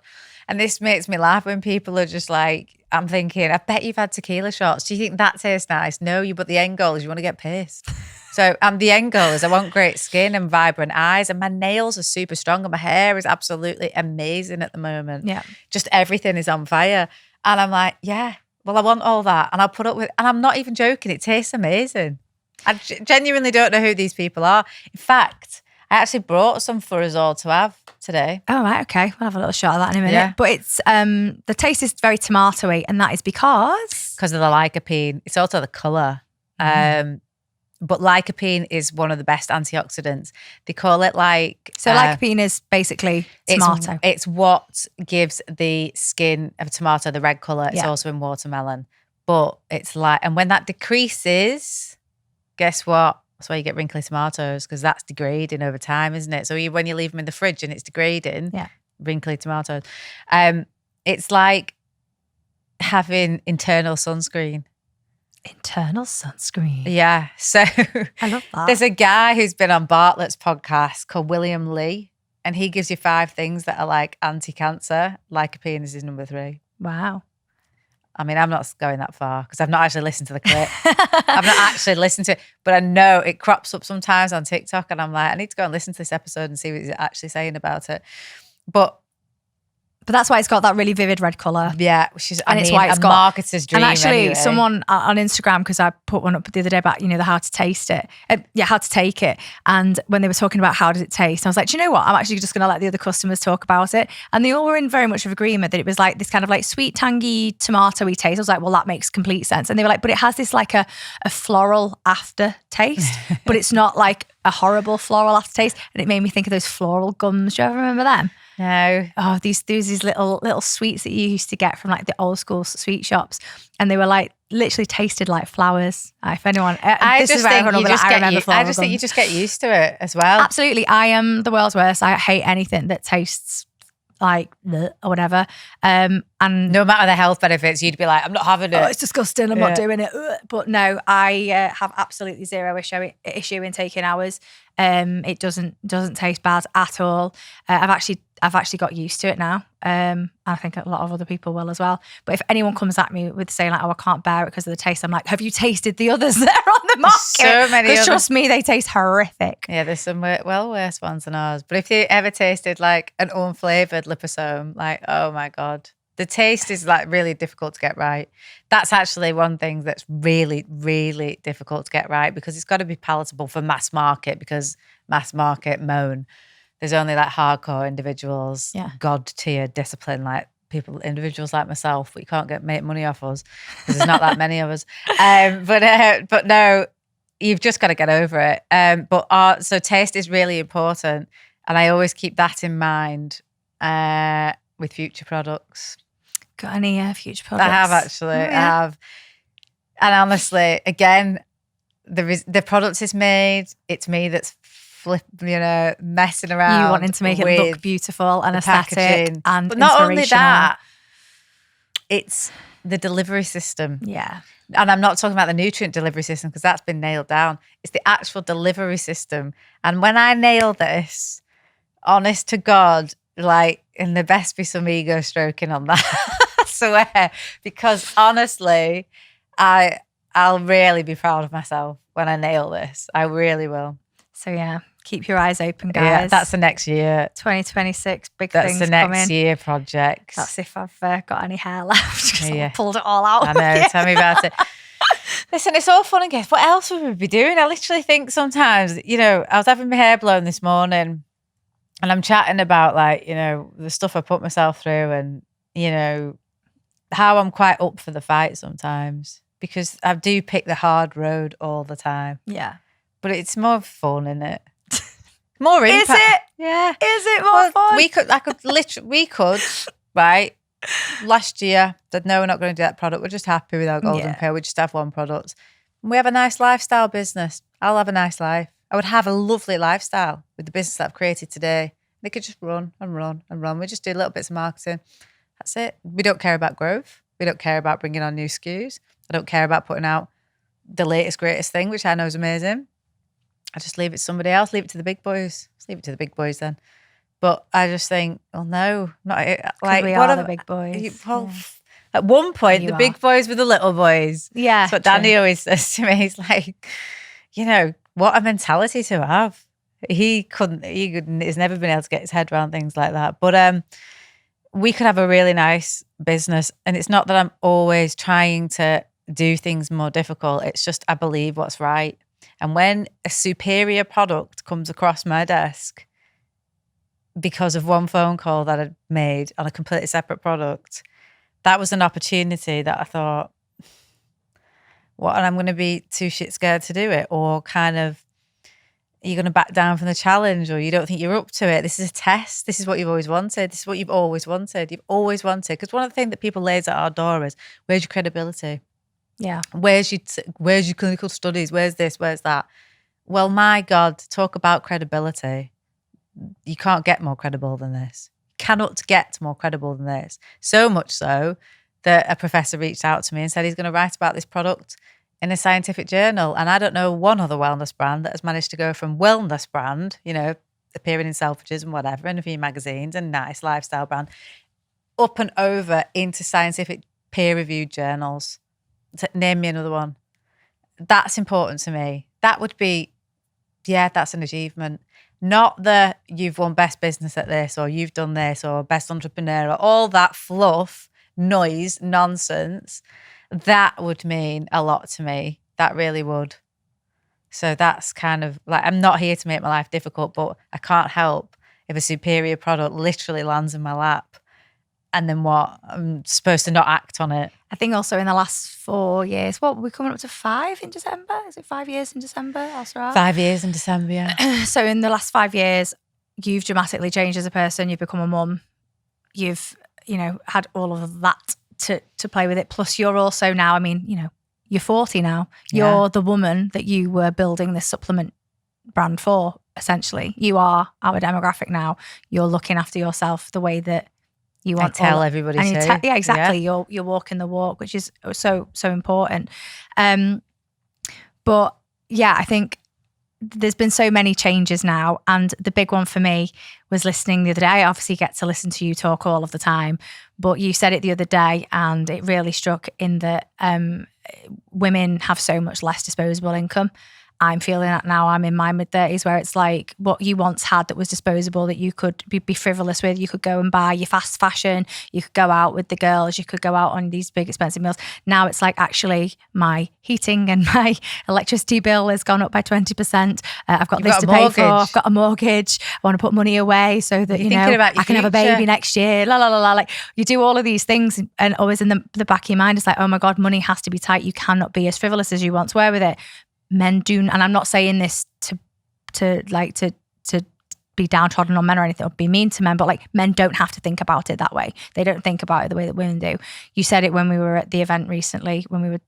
And this makes me laugh when people are just like, I'm thinking, I bet you've had tequila shots. Do you think that tastes nice? No, but the end goal is you want to get pissed. So the end goal is I want great skin and vibrant eyes, and my nails are super strong and my hair is absolutely amazing at the moment. Yeah. Just everything is on fire. And I'm like, yeah, well, I want all that. And I'll put up with, and I'm not even joking. It tastes amazing. I genuinely don't know who these people are. In fact, I actually brought some for us all to have today. Oh, right, okay. We'll have a little shot of that in a minute. Yeah. But it's the taste is very tomatoey, and that is because of the lycopene. It's also the colour. But lycopene is one of the best antioxidants. They call it like... So lycopene is basically tomato. It's what gives the skin of a tomato the red colour. It's also in watermelon. But it's like... And when that decreases... Guess what? That's why you get wrinkly tomatoes, because that's degrading over time, isn't it? So when you leave them in the fridge and it's degrading, wrinkly tomatoes. It's like having internal sunscreen. Internal sunscreen. Yeah. So I love that. There's a guy who's been on Bartlett's podcast called William Lee, and he gives you 5 things that are like anti-cancer. Lycopene is his number 3. Wow. I mean, I'm not going that far because I've not actually listened to the clip. I've not actually listened to it, but I know it crops up sometimes on TikTok, and I'm like, I need to go and listen to this episode and see what he's actually saying about it. But that's why it's got that really vivid red colour. Yeah, which is, it's why it's got marketer's dream. And actually, anyway. someone on Instagram, because I put one up the other day about, the how to taste it. How to take it. And when they were talking about how does it taste, I was like, do you know what? I'm actually just going to let the other customers talk about it. And they all were in very much of agreement that it was like this kind of like sweet, tangy, tomatoey taste. I was like, well, that makes complete sense. And they were like, but it has this like a floral aftertaste, but it's not like a horrible floral aftertaste. And it made me think of those floral gums. Do you ever remember them? No. Oh, these little sweets that you used to get from like the old school sweet shops, and they were like literally tasted like flowers. If anyone, I just think you just get used to it as well. Absolutely, I am the world's worst. I hate anything that tastes like or whatever. And no matter the health benefits, you'd be like, I'm not having it. Oh, it's disgusting. I'm not doing it. But no, I have absolutely zero issue in taking ours. It doesn't taste bad at all. I've actually I've actually got used to it now. I think a lot of other people will as well. But if anyone comes at me with saying like, oh, I can't bear it because of the taste, I'm like, have you tasted the others that are on the market? So many Because trust me, they taste horrific. Yeah, there's some worse ones than ours. But if you ever tasted like an unflavoured liposome, like, oh my God. The taste is like really difficult to get right. That's actually one thing that's really, really difficult to get right because it's got to be palatable for mass market because mass market moan. There's only like hardcore individuals, God tier discipline, like individuals like myself, but you can't make money off us because there's not that many of us. But no, you've just got to get over it. So taste is really important. And I always keep that in mind with future products. Got any future products? I have actually. I have. And honestly, again, the product is made. It's me that's messing around. You wanting to make it look beautiful and aesthetic packaging. and but not only inspirational. that, it's the delivery system. Yeah. And I'm not talking about the nutrient delivery system because that's been nailed down. It's the actual delivery system. And when I nail this, honest to God, like, and there best be some ego stroking on that, I swear. Because honestly, I'll really be proud of myself when I nail this. I really will. So yeah, keep your eyes open, guys. Yeah, that's the next year. 2026, big That's things the next coming. year projects. That's if I've got any hair left because Yeah. I pulled it all out. I know, tell me about it. Listen, it's all fun and games. What else would we be doing? I literally think sometimes, I was having my hair blown this morning and I'm chatting about like, the stuff I put myself through and, how I'm quite up for the fight sometimes because I do pick the hard road all the time. Yeah. But it's more fun, isn't it? More impact. Is it? Yeah. Is it more fun? We could, right? Last year, said, no, we're not going to do that product. We're just happy with our golden pill. We just have one product. And we have a nice lifestyle business. I'll have a nice life. I would have a lovely lifestyle with the business that I've created today. They could just run and run and run. We just do little bits of marketing. That's it. We don't care about growth. We don't care about bringing on new SKUs. I don't care about putting out the latest, greatest thing, which I know is amazing. I just leave it to somebody else, leave it to the big boys. Just leave it to the big boys then. But I just think, oh no, not like we are the big boys. Well, at one point, the big boys were the little boys. Yeah. That's what Danny always says to me. He's like, what a mentality to have. He's never been able to get his head around things like that. But we could have a really nice business. And it's not that I'm always trying to do things more difficult. It's just I believe what's right. And when a superior product comes across my desk because of one phone call that I'd made on a completely separate product, that was an opportunity that I thought, what, and I'm going to be too shit scared to do it? Or kind of, you're going to back down from the challenge or you don't think you're up to it. This is a test. This is what you've always wanted. This is what you've always wanted. You've always wanted. Because one of the things that people lays at our door is, where's your credibility? Yeah. Where's your clinical studies? Where's this? Where's that? Well, my God, talk about credibility. You can't get more credible than this. You cannot get more credible than this. So much so that a professor reached out to me and said he's going to write about this product in a scientific journal. And I don't know one other wellness brand that has managed to go from wellness brand, appearing in Selfridges and whatever, and a few magazines and nice lifestyle brand, up and over into scientific peer-reviewed journals. Name me another one. That's important to me. That would be, that's an achievement. Not that you've won best business at this or you've done this or best entrepreneur or all that fluff, noise, nonsense. That would mean a lot to me. That really would. So that's kind of like, I'm not here to make my life difficult, but I can't help if a superior product literally lands in my lap. And then what? I'm supposed to not act on it. I think also in the last 4 years, we're coming up to 5 in December? Is it 5 years in December? Elle Sera? 5 years in December, yeah. So in the last 5 years, you've dramatically changed as a person. You've become a mum. You've, had all of that to play with it. Plus you're also now, you're 40 now. You're the woman that you were building this supplement brand for, essentially. You are our demographic now. You're looking after yourself the way that you want. I tell everybody to. Yeah, exactly. Yeah. You're walking the walk, which is so important. But yeah, I think there's been so many changes now. And the big one for me was listening the other day. I obviously get to listen to you talk all of the time, but you said it the other day and it really struck in that women have so much less disposable income. I'm feeling that now. I'm in my mid-30s where it's like what you once had that was disposable that you could be frivolous with. You could go and buy your fast fashion. You could go out with the girls. You could go out on these big expensive meals. Now it's like actually my heating and my electricity bill has gone up by 20%. I've got this to pay for. I've got a mortgage. I want to put money away so that, I can have a baby next year. La, la, la, la. Like you do all of these things and always in the back of your mind, it's like, oh my God, money has to be tight. You cannot be as frivolous as you once were with it. Men do, and I'm not saying this to be downtrodden on men or anything or be mean to men, but like men don't have to think about it that way. They don't think about it the way that women do. You said it when we were at the event recently, when we were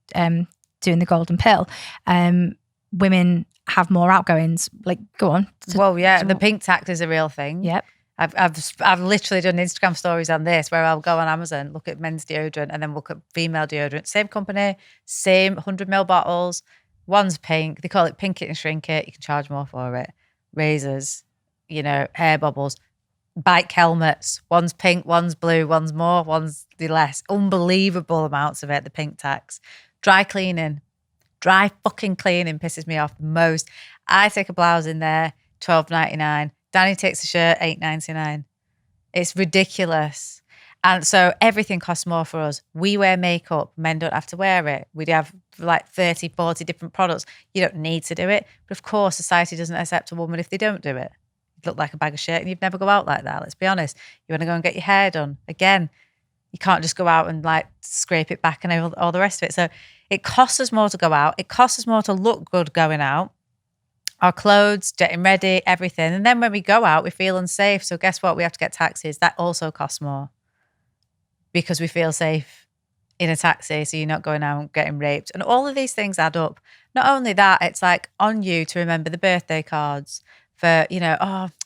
doing the golden pill. Women have more outgoings. Like, go on. Well, yeah, the pink tax is a real thing. Yep. I've literally done Instagram stories on this where I'll go on Amazon, look at men's deodorant, and then look at female deodorant. Same company, same 100ml bottles. One's pink. They call it pink it and shrink it. You can charge more for it. Razors, hair bubbles, bike helmets. One's pink, one's blue, one's more, one's the less. Unbelievable amounts of it, the pink tax. Dry cleaning. Dry fucking cleaning pisses me off the most. I take a blouse in there, $12.99. Danny takes a shirt, $8.99. It's ridiculous. And so everything costs more for us. We wear makeup. Men don't have to wear it. We have like 30, 40 different products. You don't need to do it. But of course, society doesn't accept a woman if they don't do it. You look like a bag of shit and you'd never go out like that. Let's be honest. You want to go and get your hair done. Again, you can't just go out and like scrape it back and all the rest of it. So it costs us more to go out. It costs us more to look good going out. Our clothes, getting ready, everything. And then when we go out, we feel unsafe. So guess what? We have to get taxis. That also costs more. Because we feel safe in a taxi, so you're not going out and getting raped. And all of these things add up. Not only that, it's like on you to remember the birthday cards for,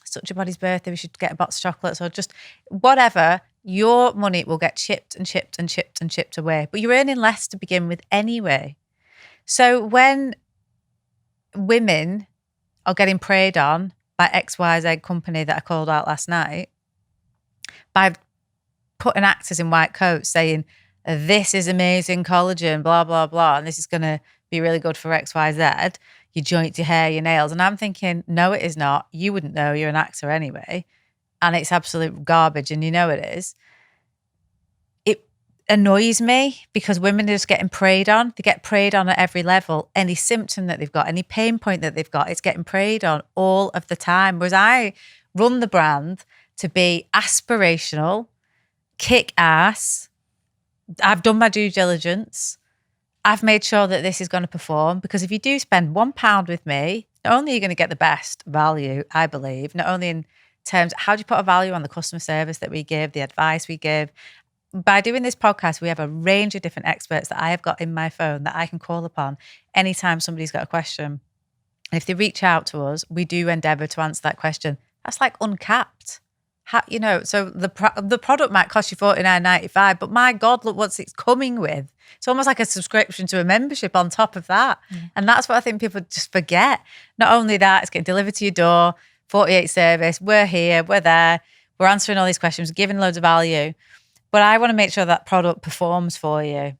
such a body's birthday, we should get a box of chocolates or just whatever. Your money will get chipped and chipped and chipped and chipped away. But you're earning less to begin with anyway. So when women are getting preyed on by XYZ company that I called out last night, by putting actors in white coats saying, this is amazing collagen, blah, blah, blah, and this is going to be really good for XYZ, your joints, your hair, your nails. And I'm thinking, no, it is not. You wouldn't know. You're an actor anyway. And it's absolute garbage, and you know it is. It annoys me because women are just getting preyed on. They get preyed on at every level. Any symptom that they've got, any pain point that they've got, it's getting preyed on all of the time. Whereas I run the brand to be aspirational, kick ass. I've done my due diligence. I've made sure that this is going to perform, because if you do spend £1 with me, not only are you going to get the best value, I believe, not only in terms, how do you put a value on the customer service that we give, the advice we give? By doing this podcast, we have a range of different experts that I have got in my phone that I can call upon anytime somebody's got a question. And if they reach out to us, we do endeavour to answer that question. That's like uncapped. So the product might cost you $49.95, but my God, look what it's coming with. It's almost like a subscription to a membership on top of that. Mm. And that's what I think people just forget. Not only that, it's getting delivered to your door, 48 service, we're here, we're there, we're answering all these questions, giving loads of value. But I want to make sure that product performs for you.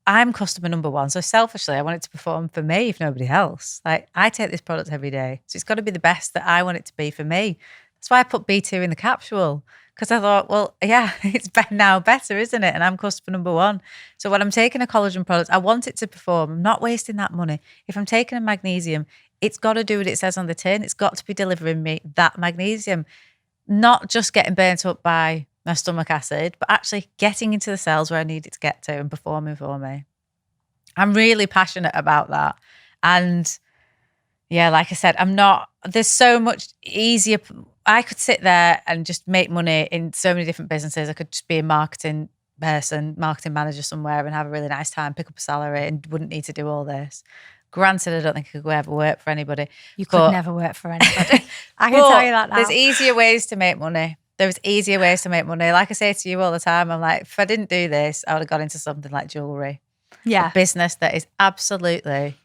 I'm customer number one. So selfishly, I want it to perform for me, if nobody else. Like, I take this product every day. So it's got to be the best that I want it to be for me. That's why I put B2 in the capsule, because I thought, well, yeah, it's now better, isn't it? And I'm customer number one. So when I'm taking a collagen product, I want it to perform. I'm not wasting that money. If I'm taking a magnesium, it's got to do what it says on the tin. It's got to be delivering me that magnesium, not just getting burnt up by my stomach acid, but actually getting into the cells where I need it to get to and performing for me. I'm really passionate about that. And yeah, like I said, there's so much easier. I could sit there and just make money in so many different businesses. I could just be a marketing manager somewhere and have a really nice time, pick up a salary and wouldn't need to do all this. Granted, I don't think I could ever work for anybody. You could never work for anybody. I can tell you that now. There's easier ways to make money. There's easier ways to make money. Like I say to you all the time, I'm like, if I didn't do this, I would have got into something like jewellery. Yeah. A business that is absolutely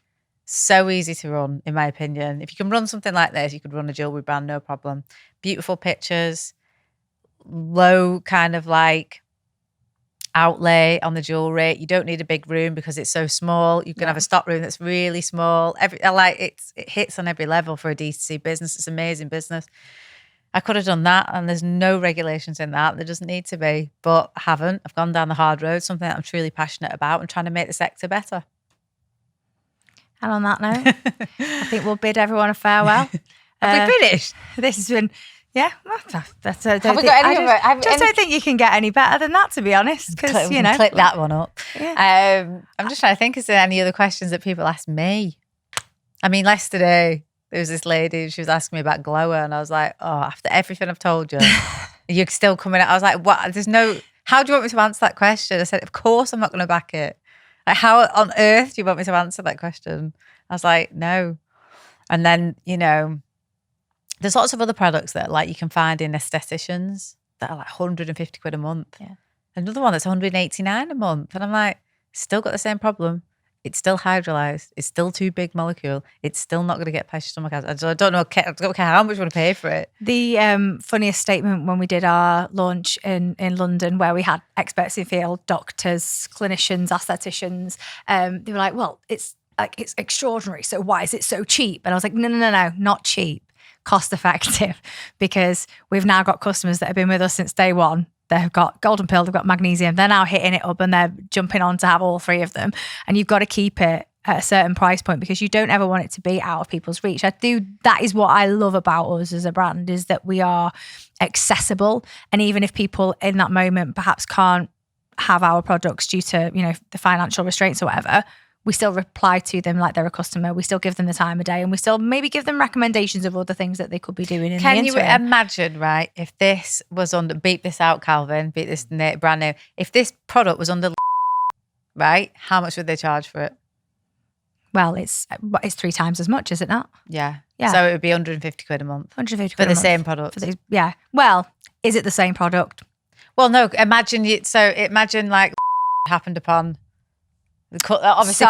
So easy to run, in my opinion. If you can run something like this, you could run a jewelry brand, no problem. Beautiful pictures, low kind of like outlay on the jewelry. You don't need a big room because it's so small. You can have a stock room that's really small. It hits on every level for a D2C business. It's amazing business. I could have done that, and there's no regulations in that. There doesn't need to be, but I haven't. I've gone down the hard road, something that I'm truly passionate about and trying to make the sector better. And on that note, I think we'll bid everyone a farewell. Have we finished? This has been, yeah. That's, I Have we got any other? I don't think you can get any better than that, to be honest. Because click that one up. Yeah. I'm just trying to think. Is there any other questions that people ask me? I mean, yesterday there was this lady. She was asking me about Glower, and I was like, "Oh, after everything I've told you, you're still coming out." I was like, "What? There's no. How do you want me to answer that question?" I said, "Of course, I'm not going to back it. Like, how on earth do you want me to answer that question?" I was like, "No." And then there's lots of other products that like you can find in estheticians that are like 150 quid a month. Yeah. Another one that's 189 a month, and I'm like, still got the same problem. It's still hydrolyzed. It's still too big molecule. It's still not going to get past your stomach acid. I don't know. I don't care how much you want to pay for it. The funniest statement when we did our launch in London, where we had experts in field, doctors, clinicians, estheticians, they were like, "Well, it's extraordinary. So why is it so cheap?" And I was like, no, not cheap, cost effective, because we've now got customers that have been with us since day one. They've got Golden Pill, they've got Magnesium. They're now hitting it up and they're jumping on to have all three of them. And you've got to keep it at a certain price point because you don't ever want it to be out of people's reach. That is what I love about us as a brand, is that we are accessible. And even if people in that moment perhaps can't have our products due to, the financial restraints or whatever, we still reply to them like they're a customer. We still give them the time of day, and we still maybe give them recommendations of other things that they could be doing in the interim. Can you imagine, right, if this was under, beat this out, Calvin, beat this brand name, if this product was under, right, how much would they charge for it? Well, it's 3 times as much, is it not? Yeah. So it would be 150 quid a month. 150 quid for a the month. same product. Yeah. Well, is it the same product? Well, no, imagine like happened upon... Cut all this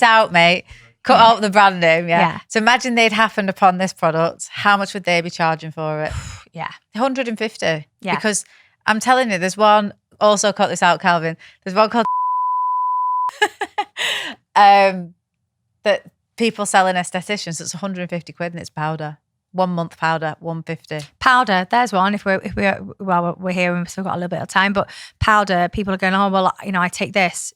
out, mate. Cut out the brand name, yeah. So imagine they'd happened upon this product. How much would they be charging for it? Yeah. 150. Yeah. Because I'm telling you, there's one, also cut this out, Calvin. There's one called that people sell in estheticians. It's 150 quid and it's powder. 1 month powder, 150. Powder, there's one. If we're here and we've still got a little bit of time, but powder, people are going, "Oh, well, I take this."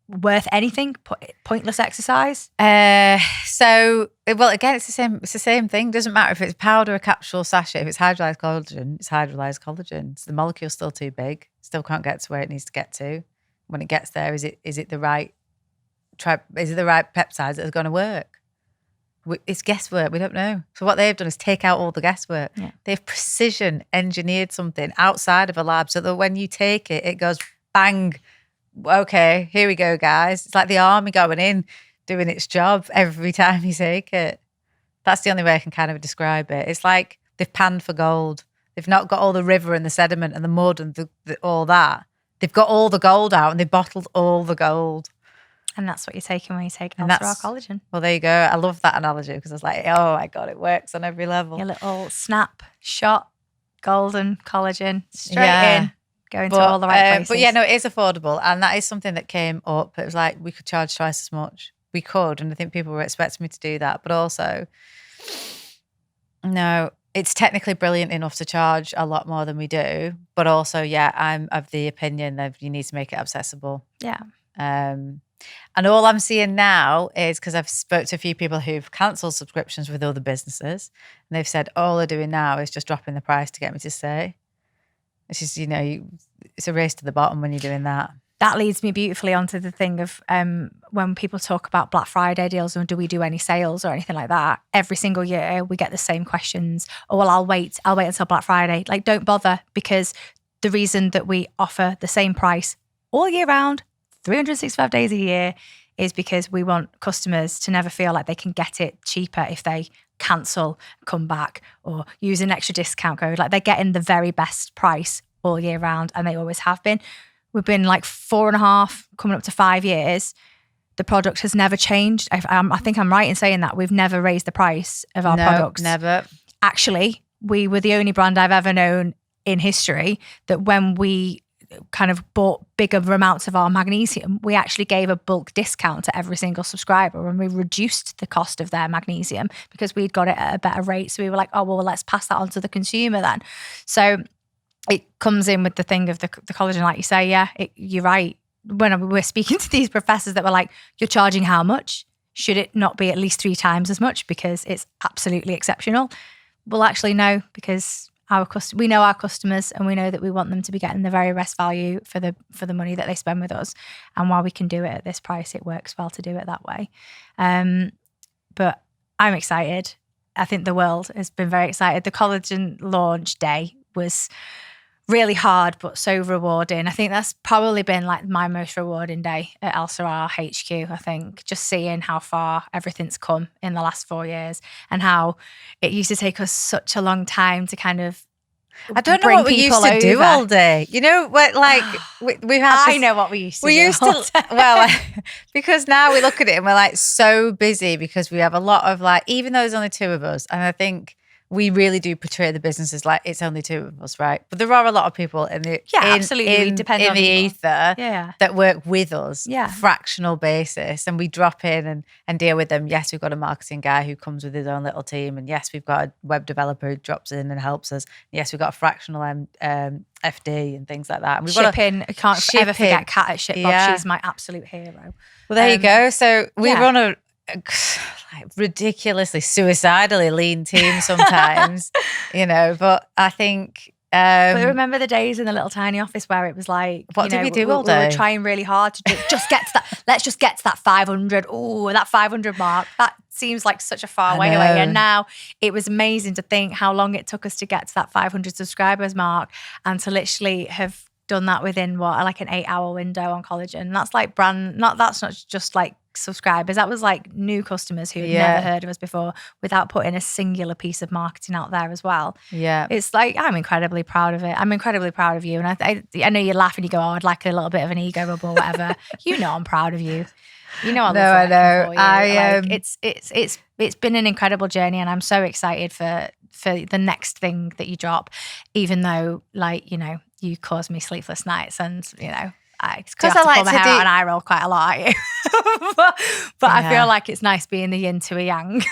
Worth anything? Pointless exercise? Again, it's the same thing. Doesn't matter if it's powder, a capsule, sachet. If it's hydrolyzed collagen, it's hydrolyzed collagen. So the molecule's still too big. Still can't get to where it needs to get to. When it gets there, is it the right peptides that are going to work? It's guesswork. We don't know. So what they've done is take out all the guesswork. Yeah. They've precision engineered something outside of a lab so that when you take it, it goes bang. Okay, here we go, guys. It's like the army going in, doing its job every time you take it. That's the only way I can kind of describe it. It's like they've panned for gold. They've not got all the river and the sediment and the mud and all that. They've got all the gold out and they've bottled all the gold. And that's what you're taking when you take Elle Sera Collagen. Well, there you go. I love that analogy because I was like, oh my God, it works on every level. Your little snap, shot, golden collagen, straight in. Going to all the right places. But yeah, no, it is affordable. And that is something that came up. It was like we could charge twice as much. We could. And I think people were expecting me to do that. But also, no, it's technically brilliant enough to charge a lot more than we do. But also, yeah, I'm of the opinion that you need to make it accessible. Yeah. And all I'm seeing now is, because I've spoke to a few people who've cancelled subscriptions with other businesses. And they've said all they're doing now is just dropping the price to get me to stay. It's just, it's a race to the bottom when you're doing that. That leads me beautifully onto the thing of when people talk about Black Friday deals and do we do any sales or anything like that. Every single year we get the same questions. Oh, well, I'll wait until Black Friday. Like, don't bother, because the reason that we offer the same price all year round, 365 days a year, is because we want customers to never feel like they can get it cheaper if they cancel, come back, or use an extra discount code. Like, they're getting the very best price all year round, and they always have been. We've been like 4.5, coming up to 5 years, The product has never changed. I think I'm right in saying that. We've never raised the price of our products. Never. Actually, we were the only brand I've ever known in history that when we kind of bought bigger amounts of our magnesium, we actually gave a bulk discount to every single subscriber, and we reduced the cost of their magnesium because we'd got it at a better rate. So we were like, oh, well, let's pass that on to the consumer then. So it comes in with the thing of the collagen, like you say, you're right. When we're speaking to these professors that were like, you're charging how much? Should it not be at least 3 times as much because it's absolutely exceptional? Well, actually, no, because we know our customers, and we know that we want them to be getting the very best value for the money that they spend with us. And while we can do it at this price, it works well to do it that way. But I'm excited. I think the world has been very excited. The collagen launch day was really hard, but so rewarding. I think that's probably been like my most rewarding day at Elle Sera HQ. I think just seeing how far everything's come in the last 4 years, and how it used to take us such a long time to kind of I don't know what we used to do all day. You know, what, like we had. I know what we used to do. We used to, well, because now we look at it and we're like so busy because we have a lot of like, even though there's only 2 of us, and I think we really do portray the business as like it's only 2 of us, right? But there are a lot of people in the absolutely in the ether that work with us, fractional basis, and we drop in and deal with them. Yes, we've got a marketing guy who comes with his own little team, and yes, we've got a web developer who drops in and helps us. Yes, we've got a fractional FD and things like that. And we've shipping, I can't ever forget Kat at Shipbox. She's my absolute hero. Well, there you go. So we run a like ridiculously suicidally lean team sometimes, you know, but I think but remember the days in the little tiny office where it was like, what did we do all day? We were trying really hard to just get to that. Let's just get to that 500. Oh, that 500 mark. That seems like such a far way away. And now it was amazing to think how long it took us to get to that 500 subscribers mark, and to literally have done that within like an 8-hour window on collagen. That's like that's not just like subscribers. That was like new customers who had never heard of us before, without putting a singular piece of marketing out there as well. Yeah. It's like, I'm incredibly proud of it. I'm incredibly proud of you. And I know you laugh and you go, oh, I'd like a little bit of an ego rub or whatever. You know I'm proud of you. You know I love working for you. It's been an incredible journey, and I'm so excited for the next thing that you drop, even though, like, you know, you cause me sleepless nights, and, you know, because I like to pull my hair out and I roll quite a lot at you. but I feel like it's nice being the yin to a yang.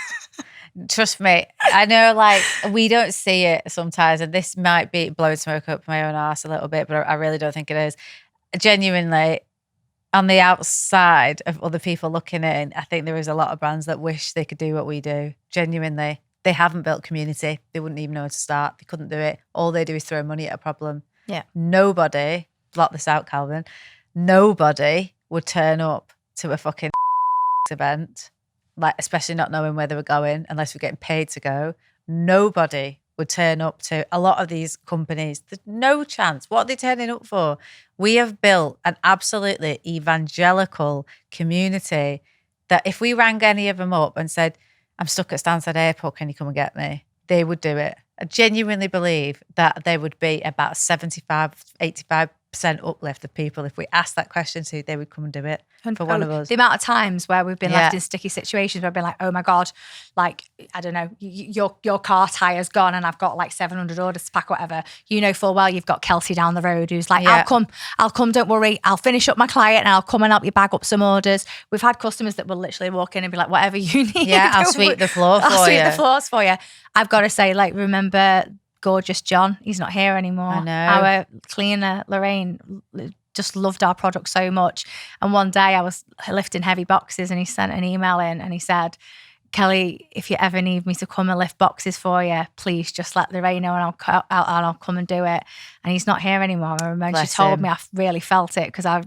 Trust me, I know, like, we don't see it sometimes, and this might be blowing smoke up my own arse a little bit, but I really don't think it is. Genuinely, on the outside of other people looking in, I think there is a lot of brands that wish they could do what we do. Genuinely, they haven't built community. They wouldn't even know where to start. They couldn't do it. All they do is throw money at a problem. Yeah. Nobody, block this out, Calvin, nobody would turn up to a fucking event, like, especially not knowing where they were going, unless we're getting paid to go. Nobody would turn up to a lot of these companies. There's no chance. What are they turning up for? We have built an absolutely evangelical community that if we rang any of them up and said, I'm stuck at Stansted Airport, can you come and get me? They would do it. I genuinely believe that there would be about 75-85% uplift of people. If we asked that question to, they would come and do it for one of us. The amount of times where we've been left in sticky situations where I've been like, oh my God, like, I don't know, your car tire's gone and I've got like 700 orders to pack, whatever. You know full well you've got Kelsey down the road who's like, I'll come, don't worry. I'll finish up my client and I'll come and help you bag up some orders. We've had customers that will literally walk in and be like, whatever you need. Yeah, I'll sweep the floor for you. I'll sweep the floors for you. I've got to say, like, remember gorgeous John? He's not here anymore. I know. Our cleaner, Lorraine, just loved our product so much. And one day I was lifting heavy boxes and he sent an email in and he said, Kelly, if you ever need me to come and lift boxes for you, please just let Lorraine know and I'll come and do it. And he's not here anymore. I remember she told me, I really felt it because I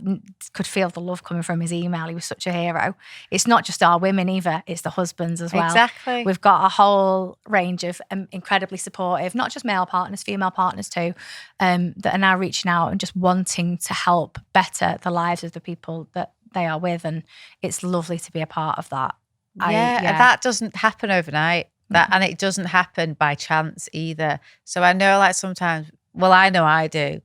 could feel the love coming from his email. He was such a hero. It's not just our women either, it's the husbands as well. Exactly. We've got a whole range of incredibly supportive, not just male partners, female partners too, that are now reaching out and just wanting to help better the lives of the people that they are with. And it's lovely to be a part of that. That doesn't happen overnight. And it doesn't happen by chance either. So I know, like, sometimes, well, I know I do.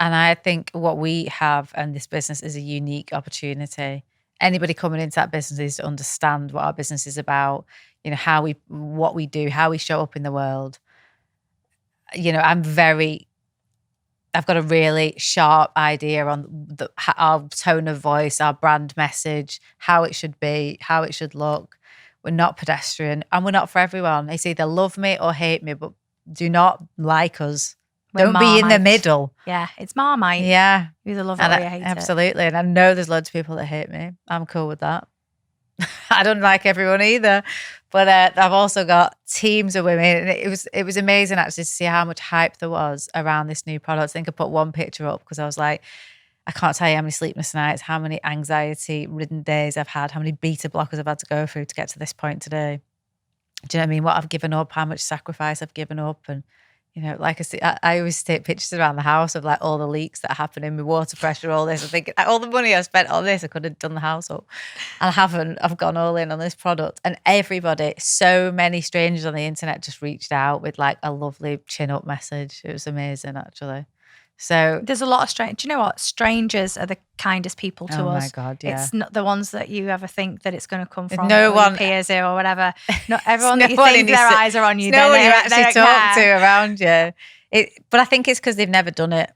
And I think what we have and this business is a unique opportunity. anybody coming into that business needs to understand what our business is about, you know, what we do, how we show up in the world. You know, I've got a really sharp idea on our tone of voice, our brand message, how it should be, how it should look. We're not pedestrian, and we're not for everyone. It's either love me or hate me, but do not like us. Don't be in the middle. Yeah, it's Marmite. Yeah. You either love it or you hate it. Absolutely. And I know there's loads of people that hate me. I'm cool with that. I don't like everyone either. But I've also got teams of women. And it was amazing actually to see how much hype there was around this new product. I think I put one picture up because I was like, I can't tell you how many sleepless nights, how many anxiety-ridden days I've had, how many beta blockers I've had to go through to get to this point today. Do you know what I mean? What I've given up, how much sacrifice I've given up. And, you know, like I always take pictures around the house of like all the leaks that are happening with water pressure, all this. I think all the money I spent on this, I could have done the house up. And I haven't. I've gone all in on this product. And everybody, so many strangers on the internet just reached out with like a lovely chin up message. It was amazing, actually. So there's a lot of do you know what? Strangers are the kindest people to us. Oh my God, yeah. It's not the ones that you ever think that it's going to come from. No one, peers here or whatever. Not everyone no that you think their eyes are on you. No one you actually talk to around you. But I think it's because they've never done it.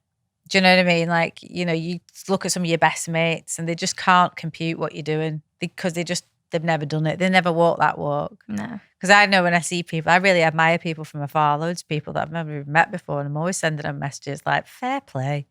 Do you know what I mean? Like, you know, you look at some of your best mates and they just can't compute what you're doing because they've never done it. They never walk that walk. No. Because I know when I see people, I really admire people from afar, loads of people that I've never even met before, and I'm always sending them messages like, fair play,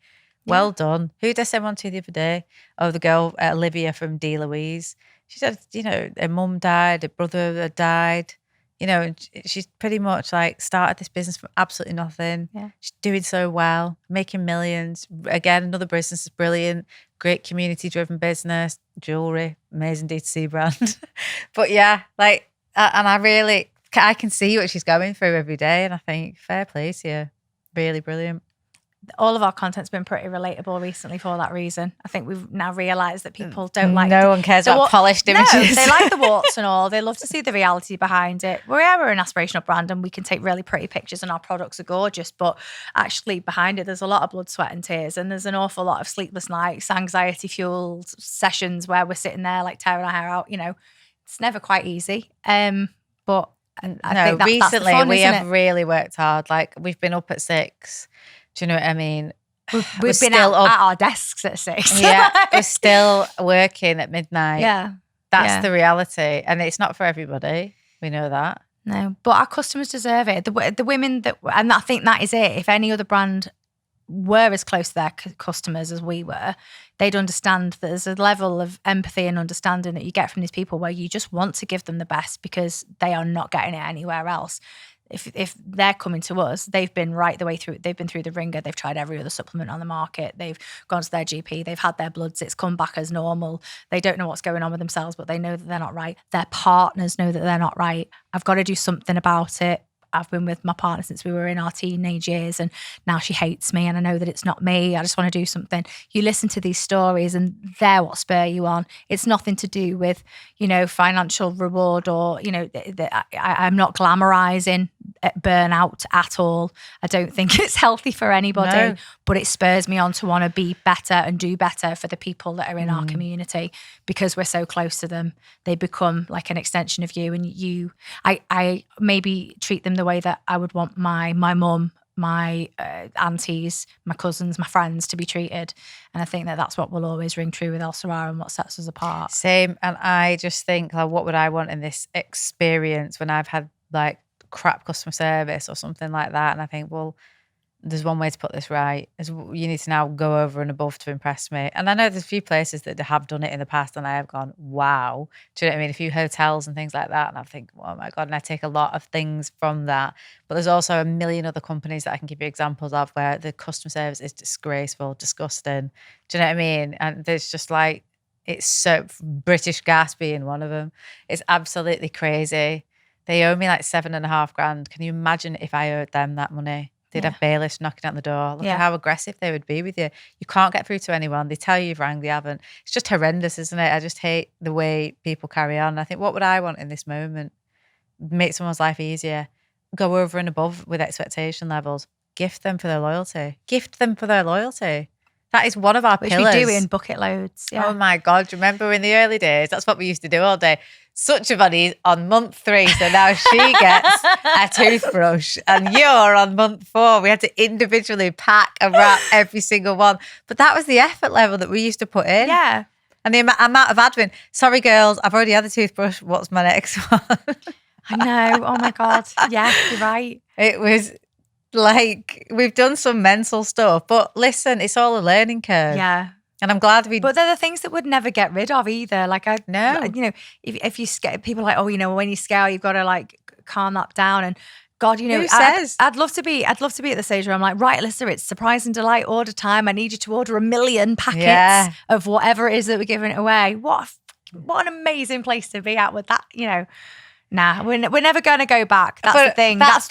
well done. Who did I send one to the other day? Oh, the girl, Olivia from D. Louise. She said, you know, her mum died, her brother had died, you know, and she's pretty much like started this business from absolutely nothing. Yeah. She's doing so well, making millions. Again, another business is brilliant, great community-driven business, jewellery, amazing D2C brand. But yeah, like, and I can see what she's going through every day, and I think, fair play to you. Really brilliant. All of our content's been pretty relatable recently for that reason. I think we've now realised that people don't like... No one cares about polished images. No, they like the warts and all. They love to see the reality behind it. We're an aspirational brand and we can take really pretty pictures and our products are gorgeous, but actually behind it, there's a lot of blood, sweat and tears, and there's an awful lot of sleepless nights, anxiety-fueled sessions where we're sitting there like tearing our hair out. You know, it's never quite easy. But I think recently that's the fun, we isn't have it? really worked hard. Like we've been up at 6. Do you know what I mean? We've We're been still out up. at our desks at 6. Yeah, we're still working at midnight. Yeah. That's the reality. And it's not for everybody. We know that. No, but our customers deserve it. The women that, and I think that is it. If any other brand were as close to their customers as we were, they'd understand that there's a level of empathy and understanding that you get from these people where you just want to give them the best because they are not getting it anywhere else. If they're coming to us, they've been right the way through. They've been through the ringer. They've tried every other supplement on the market. They've gone to their GP. They've had their bloods. It's come back as normal. They don't know what's going on with themselves, but they know that they're not right. Their partners know that they're not right. I've got to do something about it. I've been with my partner since we were in our teenage years and now she hates me and I know that it's not me. I just want to do something. You listen to these stories and they're what spur you on. It's nothing to do with, you know, financial reward or, you know, I'm not glamorizing burnout at all. I don't think it's healthy for anybody, but it spurs me on to want to be better and do better for the people that are in our community because we're so close to them. They become like an extension of you and I maybe treat them the way that I would want my mum, my aunties, my cousins, my friends to be treated. And I think that that's what will always ring true with Elle Sera and what sets us apart. Same. And I just think, like, what would I want in this experience when I've had like crap customer service or something like that? And I think, well, there's one way to put this right. You need to now go over and above to impress me. And I know there's a few places that have done it in the past and I have gone, wow. Do you know what I mean? A few hotels and things like that. And I think, oh my God. And I take a lot of things from that. But there's also a million other companies that I can give you examples of where the customer service is disgraceful, disgusting. Do you know what I mean? And there's just like, it's so, British Gas being one of them. It's absolutely crazy. They owe me like $7,500. Can you imagine if I owed them that money? They'd have bailiffs knocking at the door. Look at how aggressive they would be with you. You can't get through to anyone. They tell you you've rang, they haven't. It's just horrendous, isn't it? I just hate the way people carry on. I think, what would I want in this moment? Make someone's life easier. Go over and above with expectation levels. Gift them for their loyalty. Gift them for their loyalty. That is one of our which pillars. we do in bucket loads. Yeah. Oh my God. Do you remember in the early days? That's what we used to do all day. Such a buddy's on month 3. So now she gets a toothbrush and you're on month 4. We had to individually pack and wrap every single one. But that was the effort level that we used to put in. Yeah. And the amount of admin. Sorry, girls, I've already had a toothbrush. What's my next one? I know. Oh my God. Yeah, you're right. It was like, we've done some mental stuff. But listen, it's all a learning curve. Yeah. And I'm glad But they're the things that would never get rid of either. Like No. you know, if you scale, people are like, oh, you know, when you scale, you've got to like calm that down. And God, you know, Who says? I'd love to be at the stage where I'm like, right, Elissa, it's surprise and delight order time. I need you to order 1 million packets of whatever it is that we're giving it away. What an amazing place to be at with that. You know, nah, we're never going to go back. That's the thing. That's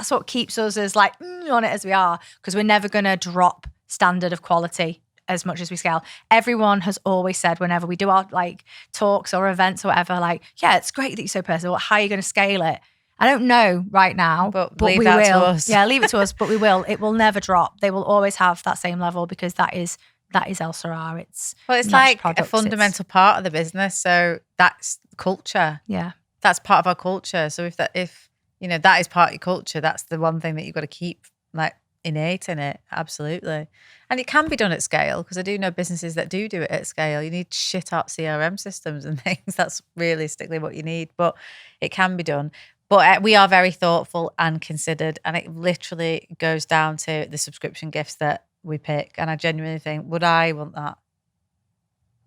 what keeps us as like on it as we are, because we're never going to drop standard of quality as much as we scale. Everyone has always said whenever we do our like talks or events or whatever, like, yeah, it's great that you're so personal. How are you going to scale it? I don't know right now, but leave we that will. to us. Yeah, leave it to us, but we will. It will never drop. They will always have that same level because that is Elle Sera. It's like products, a fundamental part of the business. So that's culture. Yeah, that's part of our culture. So if you know that is part of your culture, that's the one thing that you've got to keep like innate in it. Absolutely. And it can be done at scale, because I do know businesses that do it at scale. You need shit up CRM systems and things. That's realistically what you need, but it can be done. But we are very thoughtful and considered, and it literally goes down to the subscription gifts that we pick. And I genuinely think, would I want that?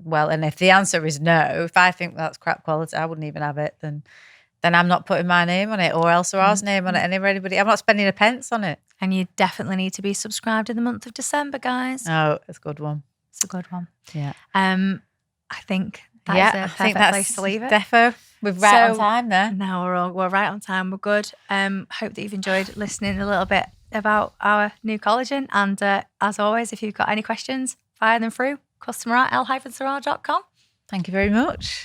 Well, and if the answer is no, if I think that's crap quality, I wouldn't even have it, then I'm not putting my name on it or Elle Sera's name on it, and anybody. I'm not spending a pence on it. and you definitely need to be subscribed in the month of December, guys. Oh, it's a good one. It's a good one. Yeah. I think that's a perfect place to leave it. Defo. We're right on time there. No, we're right on time. We're good. Hope that you've enjoyed listening a little bit about our new collagen. And as always, if you've got any questions, fire them through. customer@elle-sera.com. Thank you very much.